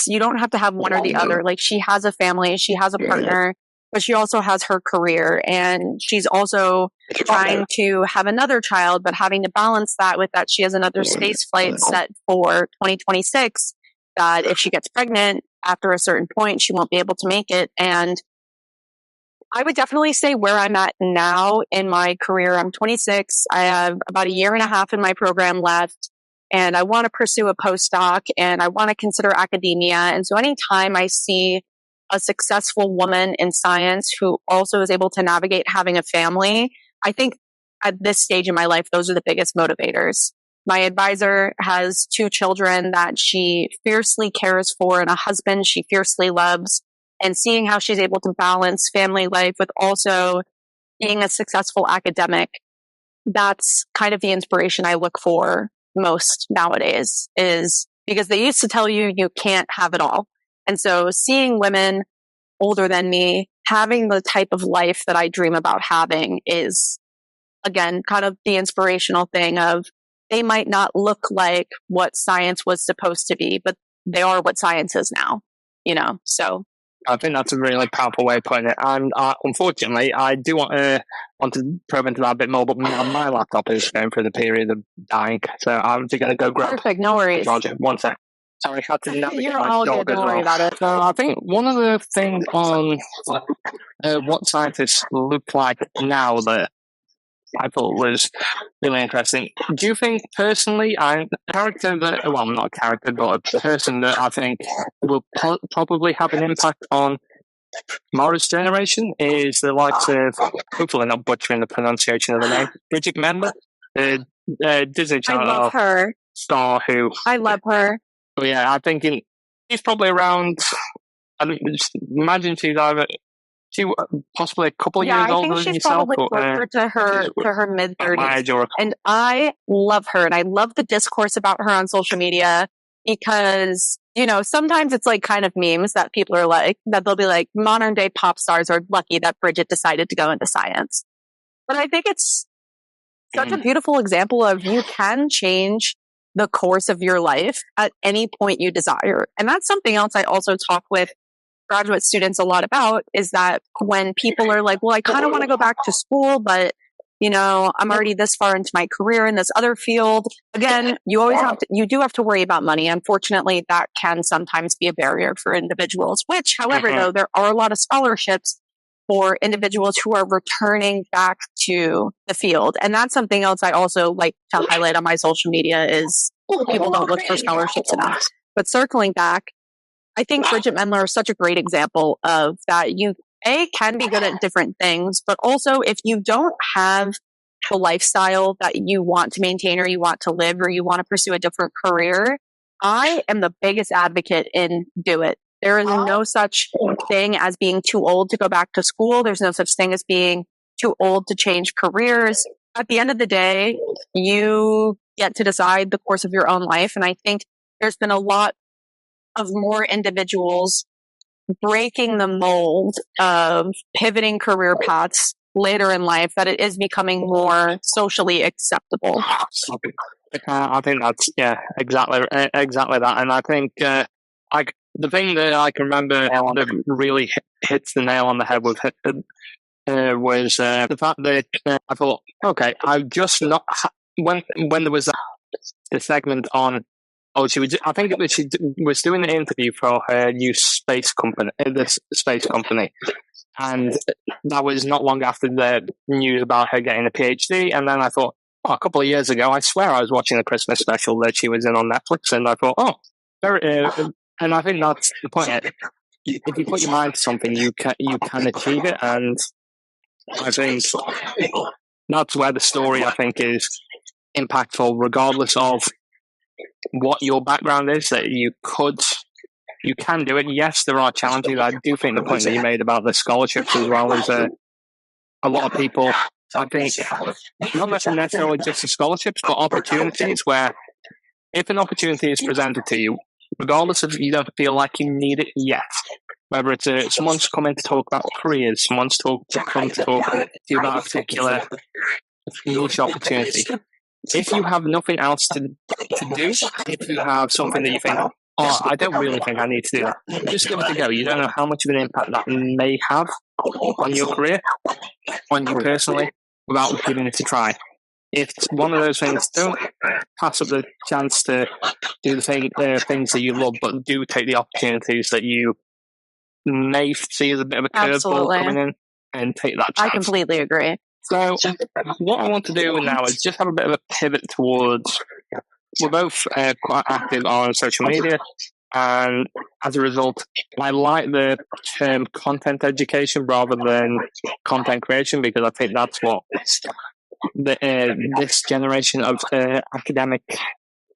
you don't have to have one or the other. Like she has a family, she has a partner, but she also has her career, and she's also trying to have another child, but having to balance that with that she has another space flight set for 2026, that if she gets pregnant after a certain point, she won't be able to make it. And I would definitely say where I'm at now in my career, I'm 26. I have about 1.5 years in my program left. And I want to pursue a postdoc, and I want to consider academia. And so anytime I see a successful woman in science who also is able to navigate having a family, I think at this stage in my life, those are the biggest motivators. My advisor has 2 children that she fiercely cares for and a husband she fiercely loves. And seeing how she's able to balance family life with also being a successful academic, that's kind of the inspiration I look for most nowadays, is because they used to tell you you can't have it all. And so seeing women older than me having the type of life that I dream about having is, again, kind of the inspirational thing of they might not look like what science was supposed to be, but they are what science is now, so. I think that's a really powerful way of putting it. And unfortunately, I do want to probe into that a bit more, but my laptop is going through the period of dying. So I'm just going to go grab. Perfect, no worries. Roger, one sec. Sorry, I had to navigate You're my all dog good, as don't worry well. about it. So I think one of the things on what scientists look like now that I thought was really interesting. Do you think, personally, I'm a character that, well, not a character, but a person that I think will probably have an impact on tomorrow's generation is the likes of, hopefully not butchering the pronunciation of the name, Bridget Mendler, the Disney Channel I love her. star who... I love her. Yeah, I'm thinking she's probably around, imagine she's either... She possibly a couple of years older than yourself. Yeah, I think she's probably closer to her mid-30s. And I love her, and I love the discourse about her on social media because, sometimes it's like kind of memes that people are like, that they'll be like, modern day pop stars are lucky that Bridget decided to go into science. But I think it's such a beautiful example of you can change the course of your life at any point you desire. And that's something else I also talk with graduate students a lot about, is that when people are like, well, I kind of want to go back to school, but I'm already this far into my career in this other field. Again, you do have to worry about money. Unfortunately, that can sometimes be a barrier for individuals, which, however, though, there are a lot of scholarships for individuals who are returning back to the field. And that's something else I also like to highlight on my social media is people don't look for scholarships enough. But circling back, I think Bridget Mendler is such a great example of that. You can be good at different things, but also if you don't have the lifestyle that you want to maintain or you want to live or you want to pursue a different career, I am the biggest advocate in do it. There is no such thing as being too old to go back to school. There's no such thing as being too old to change careers. At the end of the day, you get to decide the course of your own life. And I think there's been a lot of more individuals breaking the mold of pivoting career paths later in life, that it is becoming more socially acceptable. I think that's, exactly that. And I think the thing that I can remember that really hits the nail on the head with was the fact that I thought, okay, I've just not... When there was that the segment on. Oh, I think it was, she was doing an interview for her new space company, this space company. And that was not long after the news about her getting a PhD. And then I thought, a couple of years ago, I swear I was watching a Christmas special that she was in on Netflix. And I thought, and I think that's the point. If you put your mind to something, you can achieve it. And I think that's where the story, I think, is impactful, regardless of what your background is, that you can do it. Yes, there are challenges. I do think the point that you made about the scholarships as well is a lot of people, I think, not necessarily just the scholarships, but opportunities where if an opportunity is presented to you, regardless of if you don't feel like you need it yet, whether it's someone's coming to talk about careers, someone's come to talk to you about a particular niche opportunity. If you have nothing else to do, if you have something that you think, I don't really think I need to do that, just give it a go. You don't know how much of an impact that may have on your career, on you personally, without giving it a try. If it's one of those things, don't pass up the chance to do the things that you love, but do take the opportunities that you may see as a bit of a curveball coming in, and take that chance. I completely agree. So what I want to do now is just have a bit of a pivot towards, we're both quite active on social media, and as a result, I like the term content education rather than content creation, because I think that's what this generation of academic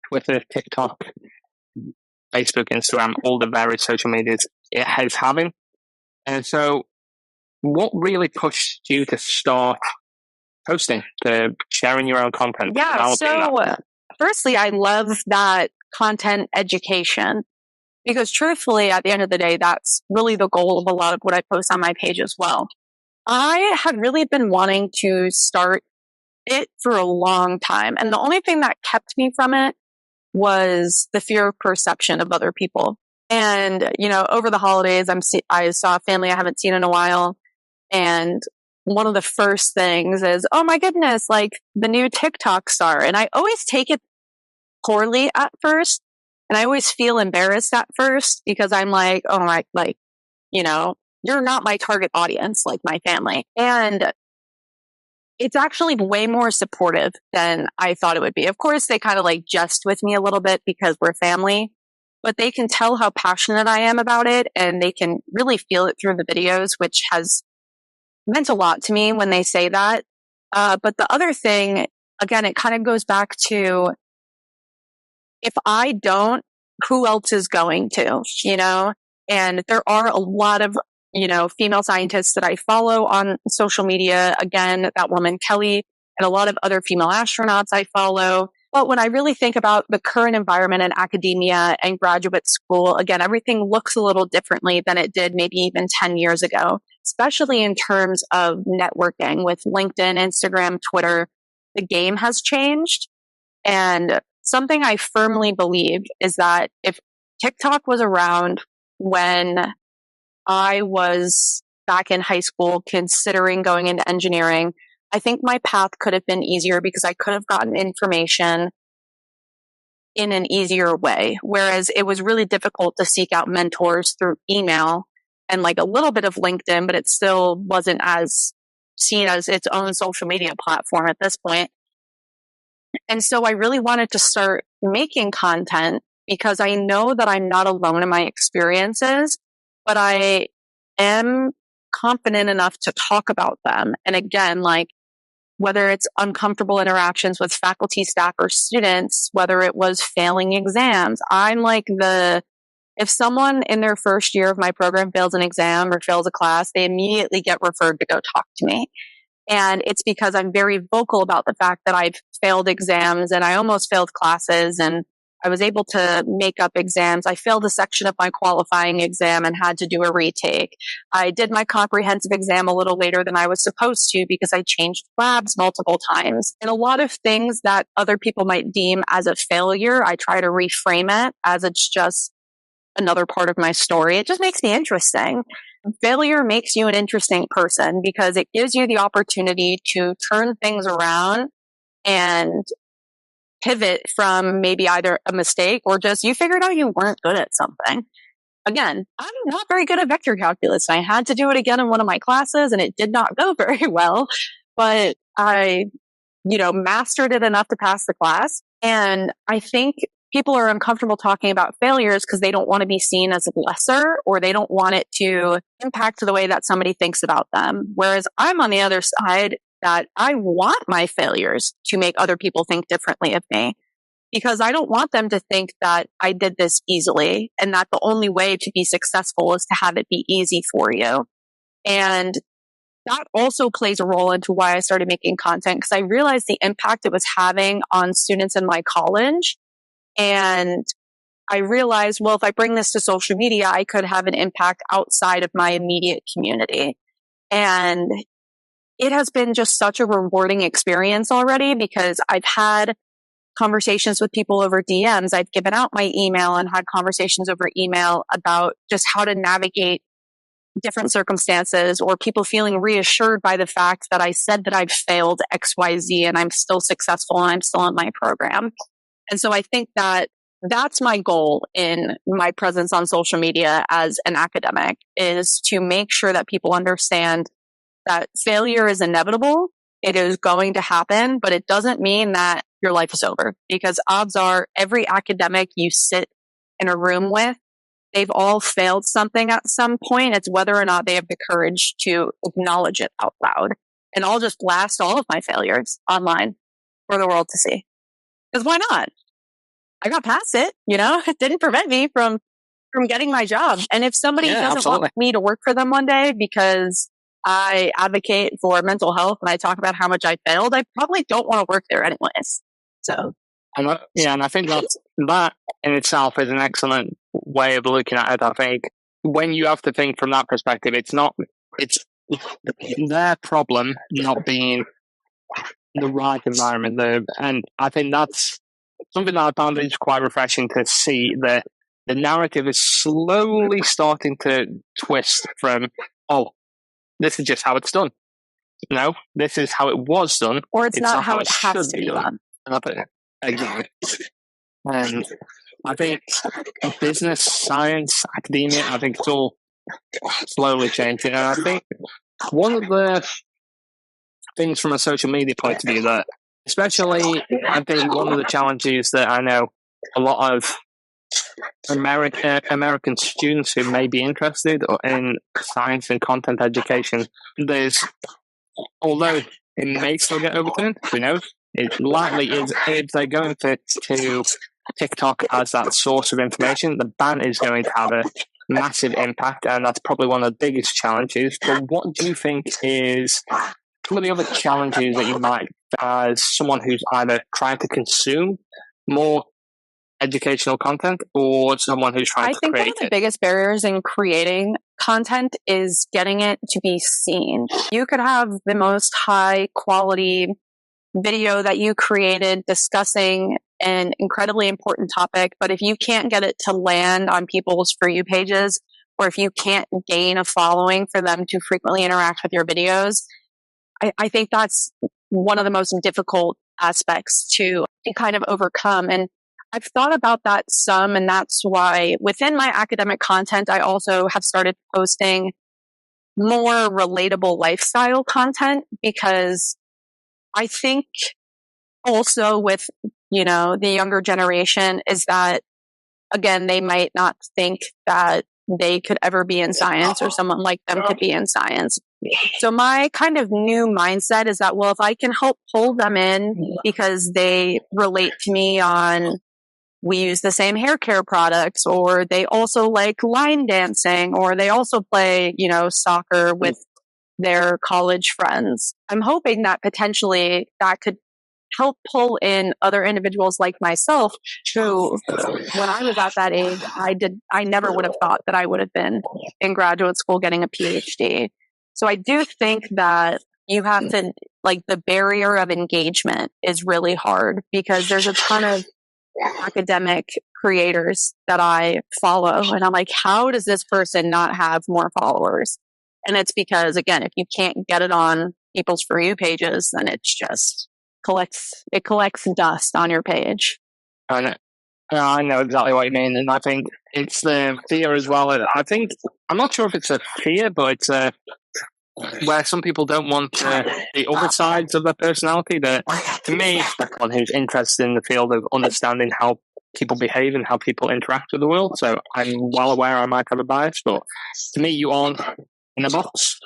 Twitter, TikTok, Facebook, Instagram, all the various social medias it is having. And so what really pushed you to start posting, to sharing your own content? Yeah, so firstly, I love that content education, because truthfully, at the end of the day, that's really the goal of a lot of what I post on my page as well. I had really been wanting to start it for a long time. And the only thing that kept me from it was the fear of perception of other people. And, over the holidays, I saw a family I haven't seen in a while. And one of the first things is, oh my goodness, like the new TikTok star. And I always take it poorly at first. And I always feel embarrassed at first, because I'm like, oh my, you're not my target audience, like my family. And it's actually way more supportive than I thought it would be. Of course, they kind of jest with me a little bit because we're family, but they can tell how passionate I am about it, and they can really feel it through the videos, which has meant a lot to me when they say that. But the other thing, again, it kind of goes back to, if I don't, who else is going to, And there are a lot of, female scientists that I follow on social media. Again, that woman, Kelly, and a lot of other female astronauts I follow. But when I really think about the current environment in academia and graduate school, again, everything looks a little differently than it did maybe even 10 years ago, especially in terms of networking with LinkedIn, Instagram, Twitter. The game has changed. And something I firmly believe is that if TikTok was around when I was back in high school considering going into engineering, I think my path could have been easier, because I could have gotten information in an easier way. Whereas it was really difficult to seek out mentors through email and a little bit of LinkedIn, but it still wasn't as seen as its own social media platform at this point. And so I really wanted to start making content, because I know that I'm not alone in my experiences, but I am confident enough to talk about them. And again, whether it's uncomfortable interactions with faculty, staff, or students, whether it was failing exams, I'm if someone in their first year of my program fails an exam or fails a class, they immediately get referred to go talk to me. And it's because I'm very vocal about the fact that I've failed exams, and I almost failed classes, and I was able to make up exams. I failed a section of my qualifying exam and had to do a retake. I did my comprehensive exam a little later than I was supposed to, because I changed labs multiple times. And a lot of things that other people might deem as a failure, I try to reframe it as it's just another part of my story. It just makes me interesting. Failure makes you an interesting person, because it gives you the opportunity to turn things around and pivot from maybe either a mistake or just you figured out you weren't good at something. Again, I'm not very good at vector calculus. I had to do it again in one of my classes and it did not go very well, but I, mastered it enough to pass the class. And I think people are uncomfortable talking about failures because they don't want to be seen as lesser, or they don't want it to impact the way that somebody thinks about them. Whereas I'm on the other side, that I want my failures to make other people think differently of me, because I don't want them to think that I did this easily and that the only way to be successful is to have it be easy for you. And that also plays a role into why I started making content, because I realized the impact it was having on students in my college. And I realized, well, if I bring this to social media, I could have an impact outside of my immediate community. And it has been just such a rewarding experience already, because I've had conversations with people over DMs. I've given out my email and had conversations over email about just how to navigate different circumstances, or people feeling reassured by the fact that I said that I've failed XYZ and I'm still successful and I'm still in my program. And so I think that that's my goal in my presence on social media as an academic, is to make sure that people understand that failure is inevitable. It is going to happen, but it doesn't mean that your life is over, because odds are every academic you sit in a room with, they've all failed something at some point. It's whether or not they have the courage to acknowledge it out loud. And I'll just blast all of my failures online for the world to see. Because why not? I got past it, it didn't prevent me from getting my job. And if somebody doesn't want me to work for them one day because I advocate for mental health and I talk about how much I failed, I probably don't want to work there anyways. So, and I think that in itself is an excellent way of looking at it. I think when you have to think from that perspective, it's their problem not being the right environment there. And I think that's something that I found is quite refreshing to see. The narrative is slowly starting to twist from, oh, this is just how it's done. No, this is how it was done. Or it's not how it has to be done. Exactly. And I think business, science, academia, I think it's all slowly changing. And I think one of the things from a social media point of view that, especially, I think one of the challenges that I know a lot of American students who may be interested in science and content education, although it may still get overturned, who knows? It likely is, if they're going to TikTok as that source of information, the ban is going to have a massive impact, and that's probably one of the biggest challenges. But what do you think is some of the other challenges that you might, as someone who's either trying to consume more educational content or someone who's trying to create it? I think one of the biggest barriers in creating content is getting it to be seen. You could have the most high quality video that you created discussing an incredibly important topic, but if you can't get it to land on people's For You pages, or if you can't gain a following for them to frequently interact with your videos, I think that's one of the most difficult aspects to kind of overcome. And I've thought about that some, and that's why within my academic content, I also have started posting more relatable lifestyle content, because I think also with, the younger generation is that, again, they might not think that they could ever be in science or someone like them could be in science. So my kind of new mindset is that, well, if I can help pull them in because they relate to me on, we use the same hair care products, or they also like line dancing, or they also play, soccer with their college friends. I'm hoping that potentially that could help pull in other individuals like myself who, when I was at that age, I never would have thought that I would have been in graduate school getting a PhD. So I do think that you have to, the barrier of engagement is really hard, because there's a ton of academic creators that I follow, and I'm like, how does this person not have more followers? And it's because, again, if you can't get it on people's For You pages, then it's just collects dust on your page. And I know exactly what you mean, and I think it's the fear as well. I think I'm not sure if it's a fear, but it's where some people don't want the other sides of their personality. That, to me, someone who's interested in the field of understanding how people behave and how people interact with the world. So I'm well aware I might have a bias, but to me, you aren't in a box.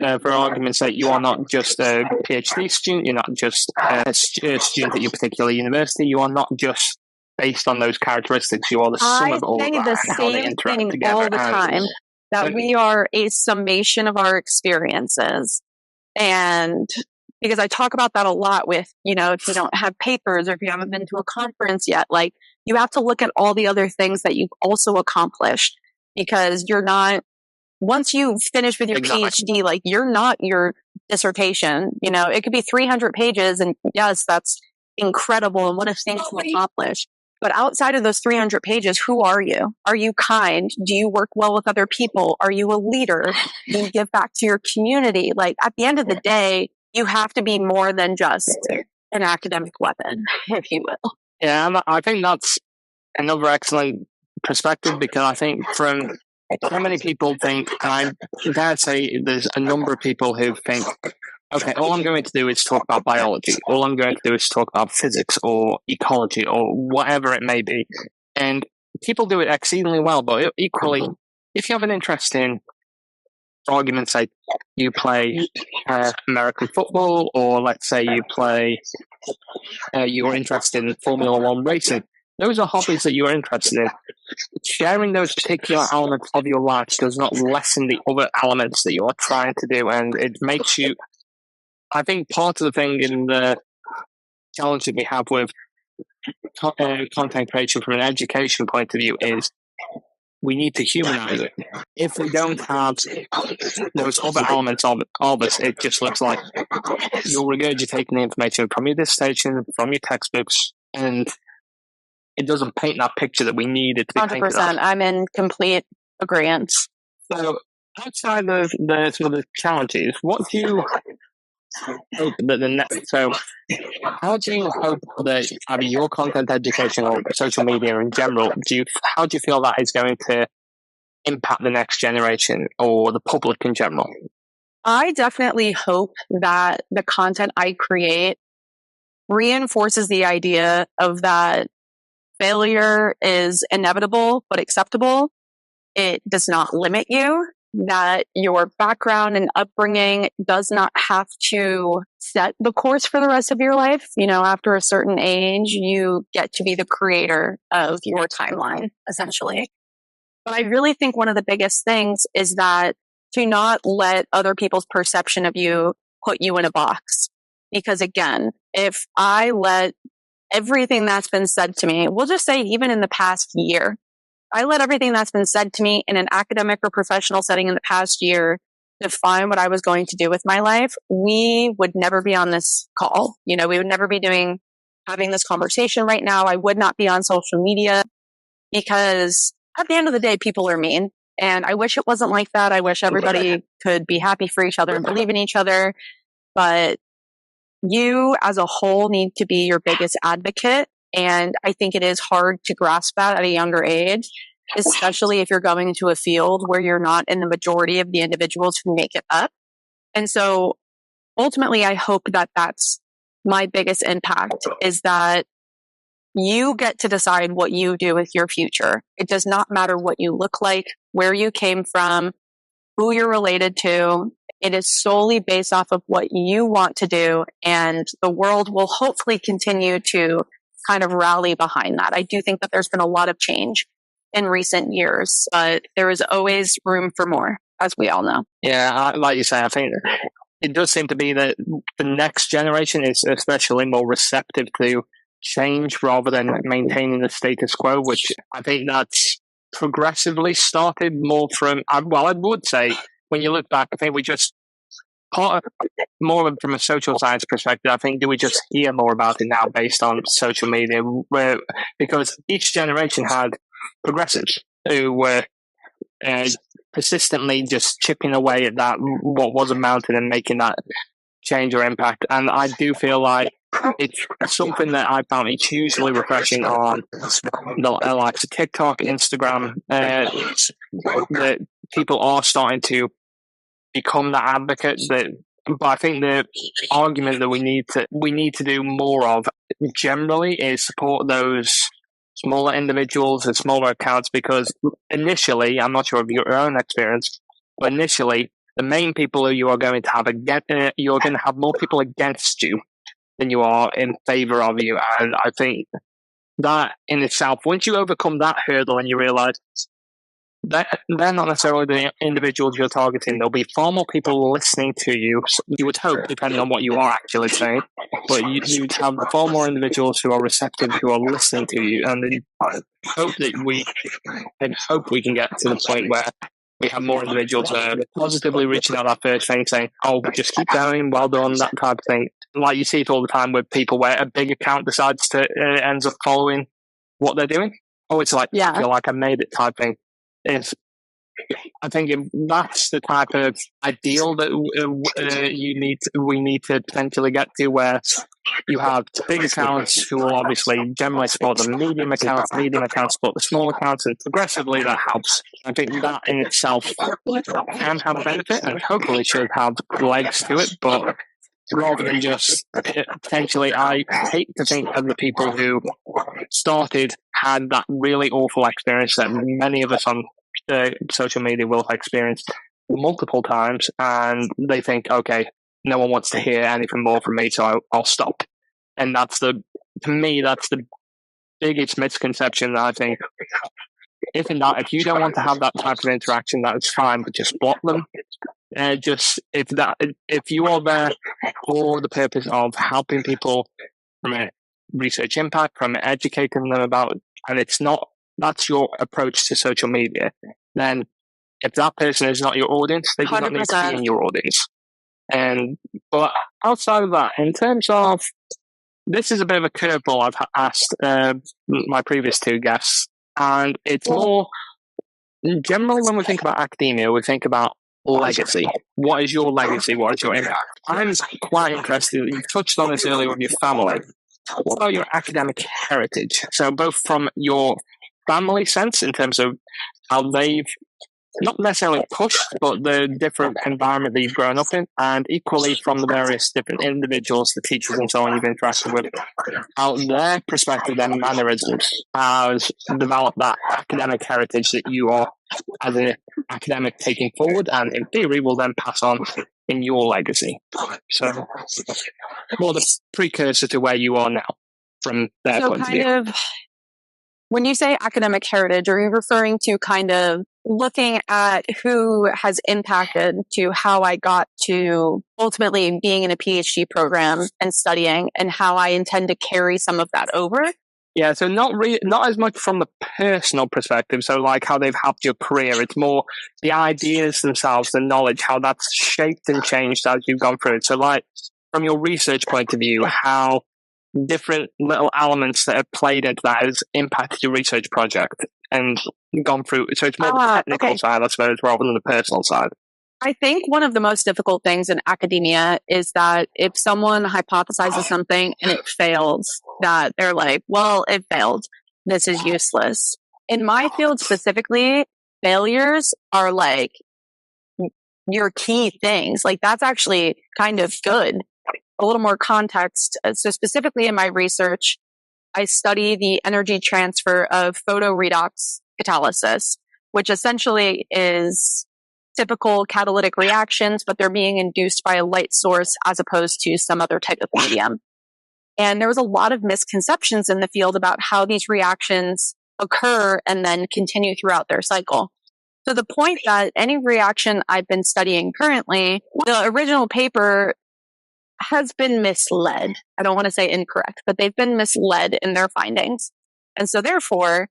For argument's sake, you are not just a PhD student. You're not just a student at your particular university. You are not just based on those characteristics. You are the sum of all I say of the that and how they same interact thing together. all the time, that we are a summation of our experiences. And because I talk about that a lot with, if you don't have papers or if you haven't been to a conference yet, like, you have to look at all the other things that you've also accomplished, because you're not, once you finish with your PhD, like, you're not your dissertation. It could be 300 pages, and yes, that's incredible and what a thing to accomplish. But outside of those 300 pages, who are you? Are you kind? Do you work well with other people? Are you a leader? Do you give back to your community? Like, at the end of the day, you have to be more than just an academic weapon, if you will. Yeah, I think that's another excellent perspective, because I think from so many people think, and I dare say there's a number of people who think, okay, all I'm going to do is talk about biology. All I'm going to do is talk about physics or ecology or whatever it may be. And people do it exceedingly well, but equally, if you have an interest in, for argument's sake, you play American football, or let's say you play, you're interested in Formula One racing, those are hobbies that you're interested in. Sharing those particular elements of your life does not lessen the other elements that you are trying to do, and it makes you, I think part of the thing in the challenge that we have with content creation from an education point of view is we need to humanize it. If we don't have those other elements of us, it just looks like you're regurgitating the information from your dissertation, from your textbooks, and it doesn't paint that picture that we need it to be 100%. I'm in complete agreement. So, outside of the sort of the challenges, what do you hope that the next? So, how do you hope that either your content education or social media in general, how do you feel that is going to impact the next generation or the public in general? I definitely hope that the content I create reinforces the idea of that failure is inevitable but acceptable. It does not limit you, that your background and upbringing does not have to set the course for the rest of your life. After a certain age, you get to be the creator of your timeline, essentially. But I really think one of the biggest things is that to not let other people's perception of you put you in a box. Because again, if I let everything that's been said to me, we'll just say even in the past year, I let everything that's been said to me in an academic or professional setting in the past year define what I was going to do with my life, we would never be on this call. We would never be having this conversation right now. I would not be on social media, because at the end of the day, people are mean. And I wish it wasn't like that. I wish everybody could be happy for each other and believe in each other. But you as a whole need to be your biggest advocate. And I think it is hard to grasp that at a younger age, especially if you're going into a field where you're not in the majority of the individuals who make it up. And so ultimately, I hope that that's my biggest impact, is that you get to decide what you do with your future. It does not matter what you look like, where you came from, who you're related to. It is solely based off of what you want to do, and the world will hopefully continue to kind of rally behind that. I do think that there's been a lot of change in recent years, but there is always room for more, as we all know. Yeah, like you say, I think it does seem to be that the next generation is especially more receptive to change rather than maintaining the status quo, which I think that's progressively started more from, I would say, when you look back, I think we just, more from a social science perspective, I think, do we just hear more about it now based on social media, because each generation had progressives who were persistently just chipping away at that, what was a mountain, and making that change or impact. And I do feel like it's something that I found it's hugely refreshing on the likes of TikTok, Instagram, that people are starting to become that advocate. But I think the argument that we need to do more of generally is support those smaller individuals and smaller accounts, because initially, I'm not sure of your own experience, but initially, the main people who you are going to have you're going to have more people against you than you are in favor of you. And I think that in itself, once you overcome that hurdle and you realize that they're not necessarily the individuals you're targeting, there'll be far more people listening to you. You would hope, depending on what you are actually saying, but you'd have far more individuals who are receptive, who are listening to you. And I hope we can get to the point where we have more individuals positively reaching out that first thing, saying, "Oh, just keep going, well done," that type of thing. Like you see it all the time with people where a big account decides to ends up following what they're doing. Oh, it's like, I feel like I made it type thing. I think if that's the type of ideal that we need to potentially get to, where you have big accounts who will obviously generally support the medium accounts support the small accounts, and progressively that helps. I think that in itself can have a benefit and hopefully should have legs to it, but rather than just potentially, I hate to think of the people who had that really awful experience that many of us on social media will have experienced multiple times, and they think, okay, no one wants to hear anything more from me, so I'll stop. And to me, that's the biggest misconception that I think. If you don't want to have that type of interaction, that's fine, but just block them. If you are there for the purpose of helping people from a research impact, from educating them about, and that's your approach to social media, then if that person is not your audience, they do not need to be in your audience. But outside of that, in terms of, this is a bit of a curveball I've asked my previous two guests, and it's more generally when we think about academia, we think about legacy. What is your legacy? What is your impact? I'm quite interested. You touched on this earlier with your family. What about your academic heritage? So both from your family sense in terms of how they've not necessarily pushed, but the different environment that you've grown up in, and equally from the various different individuals, the teachers and so on you've interacted with, how their perspective and mannerisms has developed that academic heritage that you are, as an academic, taking forward, and in theory will then pass on in your legacy. So more the precursor to where you are now from their point of view. When you say academic heritage, are you referring to kind of looking at who has impacted to how I got to ultimately being in a PhD program and studying, and how I intend to carry some of that over? Yeah, so not as much from the personal perspective, so like how they've helped your career. It's more the ideas themselves, the knowledge, how that's shaped and changed as you've gone through it. So like from your research point of view, how different little elements that have played into that has impacted your research project and gone through. So it's more the technical side, I suppose, rather than the personal side. I think one of the most difficult things in academia is that if someone hypothesizes something and it fails, that they're like, well, it failed. This is useless. In my field specifically, failures are like your key things. Like that's actually kind of good. A little more context. So specifically in my research, I study the energy transfer of photoredox catalysis, which essentially is typical catalytic reactions, but they're being induced by a light source as opposed to some other type of medium. And there was a lot of misconceptions in the field about how these reactions occur and then continue throughout their cycle. To the point that any reaction I've been studying currently, the original paper has been misled. I don't want to say incorrect, but they've been misled in their findings. And so therefore,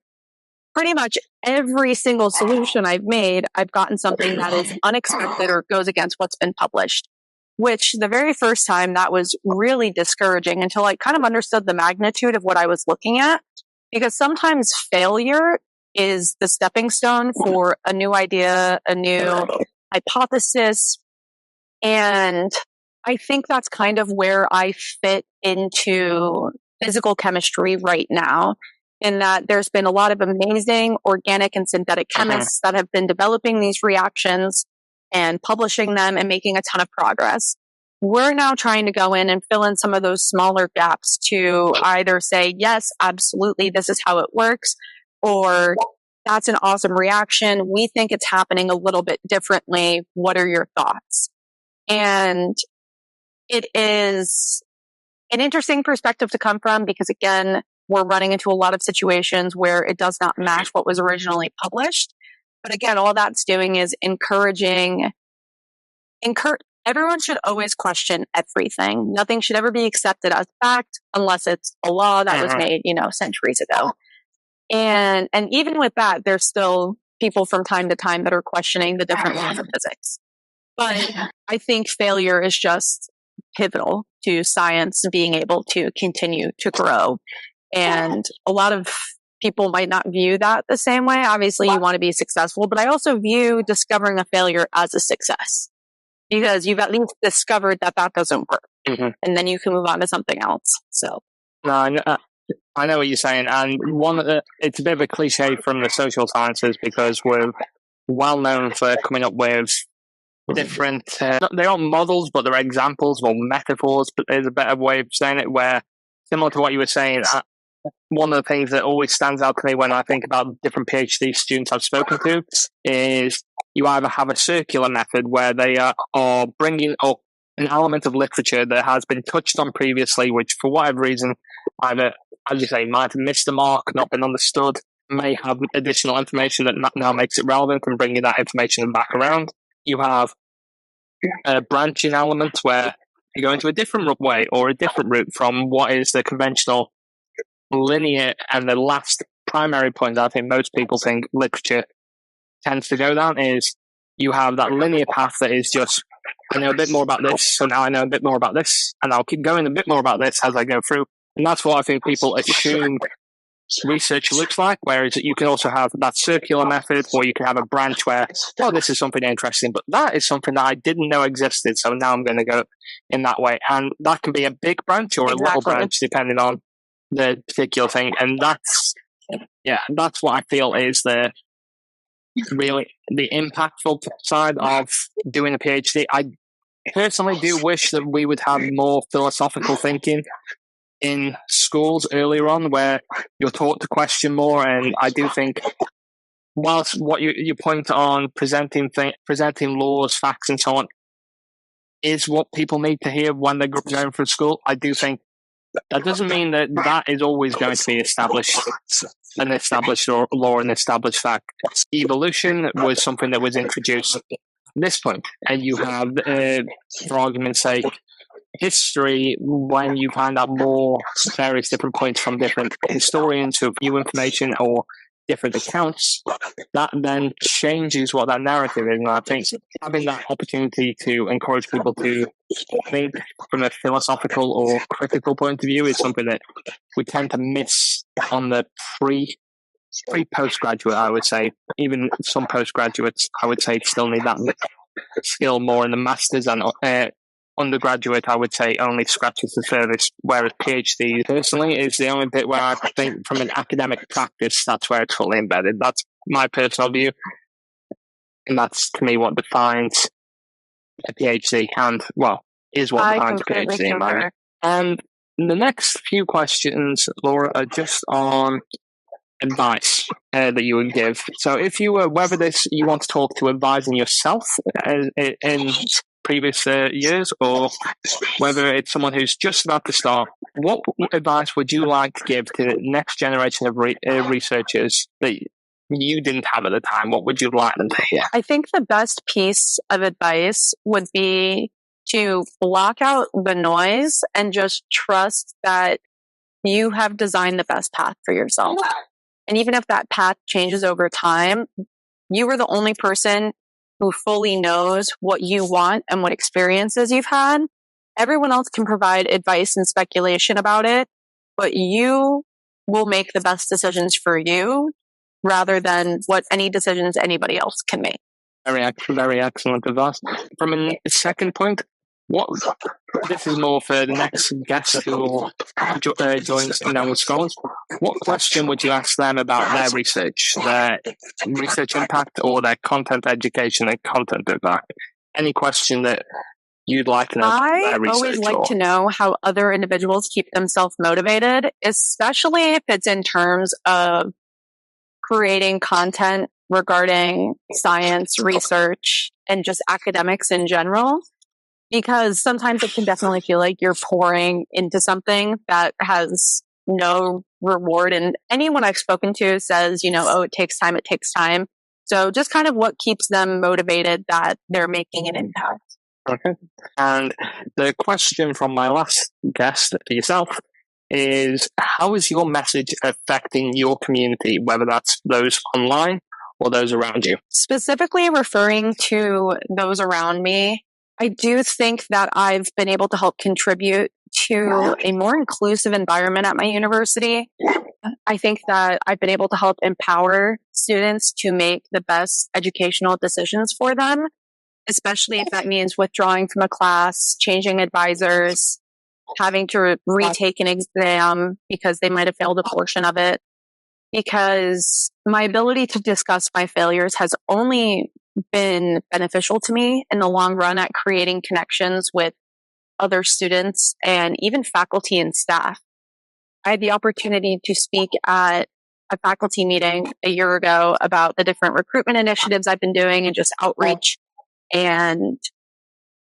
pretty much every single solution I've made, I've gotten something that is unexpected or goes against what's been published, which the very first time that was really discouraging until I kind of understood the magnitude of what I was looking at. Because sometimes failure is the stepping stone for a new idea, a new hypothesis. And I think that's kind of where I fit into physical chemistry right now, in that there's been a lot of amazing organic and synthetic chemists that have been developing these reactions and publishing them and making a ton of progress. We're now trying to go in and fill in some of those smaller gaps to either say, yes, absolutely, this is how it works, or that's an awesome reaction. We think it's happening a little bit differently. What are your thoughts? And it is an interesting perspective to come from because, again, we're running into a lot of situations where it does not match what was originally published. But again, all that's doing is encouraging. Everyone should always question everything. Nothing should ever be accepted as fact unless it's a law that was made, centuries ago. And even with that, there's still people from time to time that are questioning the different laws of physics. But I think failure is just pivotal to science being able to continue to grow. And a lot of people might not view that the same way. Obviously, you want to be successful, but I also view discovering a failure as a success because you've at least discovered that doesn't work. And then you can move on to something else. So, no, I know what you're saying. And it's a bit of a cliche from the social sciences because we're well known for coming up with different, they aren't models, but they're examples or metaphors, but there's a better way of saying it, where, similar to what you were saying, one of the things that always stands out to me when I think about different PhD students I've spoken to is you either have a circular method where they are bringing up an element of literature that has been touched on previously, which for whatever reason, either, as you say, might have missed the mark, not been understood, may have additional information that now makes it relevant and bringing that information back around. You have branching elements where you go into a different way or a different route from what is the conventional linear, and the last primary point I think most people think literature tends to go down is you have that linear path that is just, I know a bit more about this, so now I know a bit more about this, and I'll keep going a bit more about this as I go through. And that's what I think people assume research looks like, whereas you can also have that circular method, or you can have a branch where, well, this is something interesting, but that is something that I didn't know existed, so now I'm going to go in that way. And that can be a big branch or a little branch, depending on the particular thing. And that's what I feel is the impactful side of doing a PhD. I personally do wish that we would have more philosophical thinking in schools earlier on, where you're taught to question more. And I do think, whilst what you point on presenting laws, facts, and so on is what people need to hear when they're going through school, I do think that doesn't mean that is always going to be an established law, an established fact. Evolution was something that was introduced at this point, and you have, for argument's sake, history, when you find out more various different points from different historians who have new information or different accounts, that then changes what that narrative is. And I think having that opportunity to encourage people to think from a philosophical or critical point of view is something that we tend to miss on the pre-postgraduate, I would say. Even some postgraduates, I would say, still need that skill more in the masters, and undergraduate, I would say, only scratches the surface, whereas PhD, personally, is the only bit where I think from an academic practice, that's where it's fully embedded. That's my personal view. And that's, to me, what defines a PhD, and, well, is what defines a PhD in my view. And the next few questions, Laura, are just on advice that you would give. So if you were, whether this you want to talk to advising yourself in previous years, or whether it's someone who's just about to start, what advice would you like to give to the next generation of researchers that you didn't have at the time? What would you like them to hear? I think the best piece of advice would be to block out the noise and just trust that you have designed the best path for yourself. And even if that path changes over time, you are the only person who fully knows what you want and what experiences you've had. Everyone else can provide advice and speculation about it, but you will make the best decisions for you rather than what any decisions anybody else can make. Very excellent advice. From a second point, This is more for the next guest who will join us in with scholars. What question would you ask them about their research impact, or their content education and content impact? Any question that you'd like to know about their research? I always like to know how other individuals keep themselves motivated, especially if it's in terms of creating content regarding science, research, and just academics in general. Because sometimes it can definitely feel like you're pouring into something that has no reward. And anyone I've spoken to says, oh, it takes time, it takes time. So just kind of what keeps them motivated that they're making an impact. Okay. And the question from my last guest, yourself, is how is your message affecting your community, whether that's those online or those around you? Specifically referring to those around me, I do think that I've been able to help contribute to a more inclusive environment at my university. I think that I've been able to help empower students to make the best educational decisions for them, especially if that means withdrawing from a class, changing advisors, having to retake an exam because they might have failed a portion of it. Because my ability to discuss my failures has only been beneficial to me in the long run at creating connections with other students and even faculty and staff. I had the opportunity to speak at a faculty meeting a year ago about the different recruitment initiatives I've been doing and just outreach, and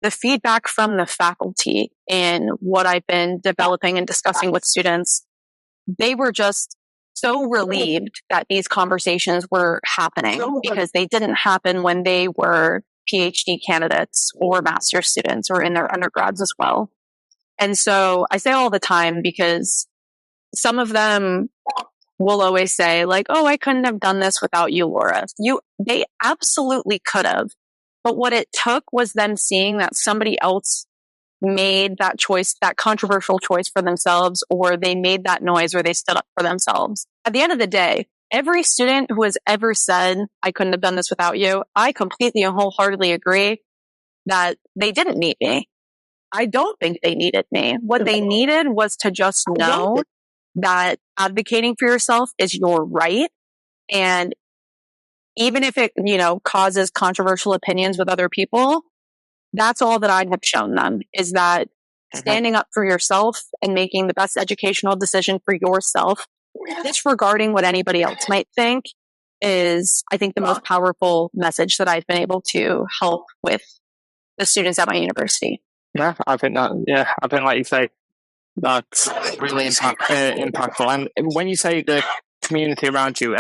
the feedback from the faculty in what I've been developing and discussing with students. They were just so relieved that these conversations were happening, because they didn't happen when they were PhD candidates or master's students or in their undergrads as well. And so I say all the time, because some of them will always say like, oh, I couldn't have done this without you, Laura. They absolutely could have. But what it took was them seeing that somebody else made that choice, that controversial choice for themselves, or they made that noise, or they stood up for themselves. At the end of the day, every student who has ever said, I couldn't have done this without you, I completely and wholeheartedly agree that they didn't need me. I don't think they needed me. What they needed was to just know that advocating for yourself is your right. And even if it, causes controversial opinions with other people, that's all that I'd have shown them, is that standing up for yourself and making the best educational decision for yourself, disregarding what anybody else might think, is, I think, the most powerful message that I've been able to help with the students at my university. Yeah, I think like you say, that's really impactful. And when you say the community around you,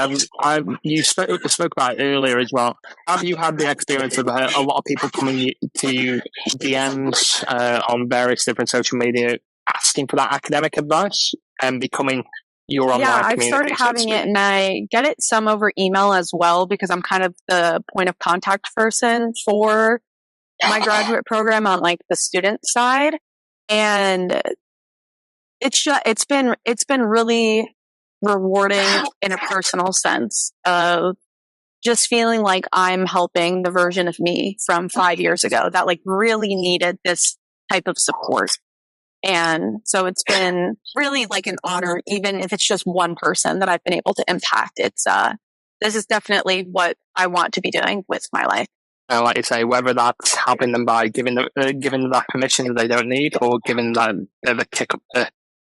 you spoke about it earlier as well. Have you had the experience of a lot of people coming to you DMs on various different social media asking for that academic advice and becoming your online community? Yeah, I've started having it, and I get it some over email as well, because I'm kind of the point of contact person for my graduate program on like the student side. And it's been really rewarding in a personal sense of just feeling like I'm helping the version of me from 5 years ago that like really needed this type of support. And so it's been really like an honor, even if it's just one person that I've been able to impact. This is definitely what I want to be doing with my life. Like you say, whether that's helping them by giving them that permission that they don't need, or giving them the kick up the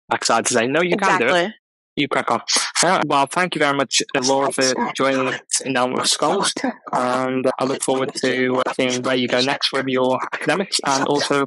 backside to say, no, you can do it. You crack on. Well, thank you very much, Laura, for joining us in Down with Scholars. And I look forward to seeing where you go next with your academics, and also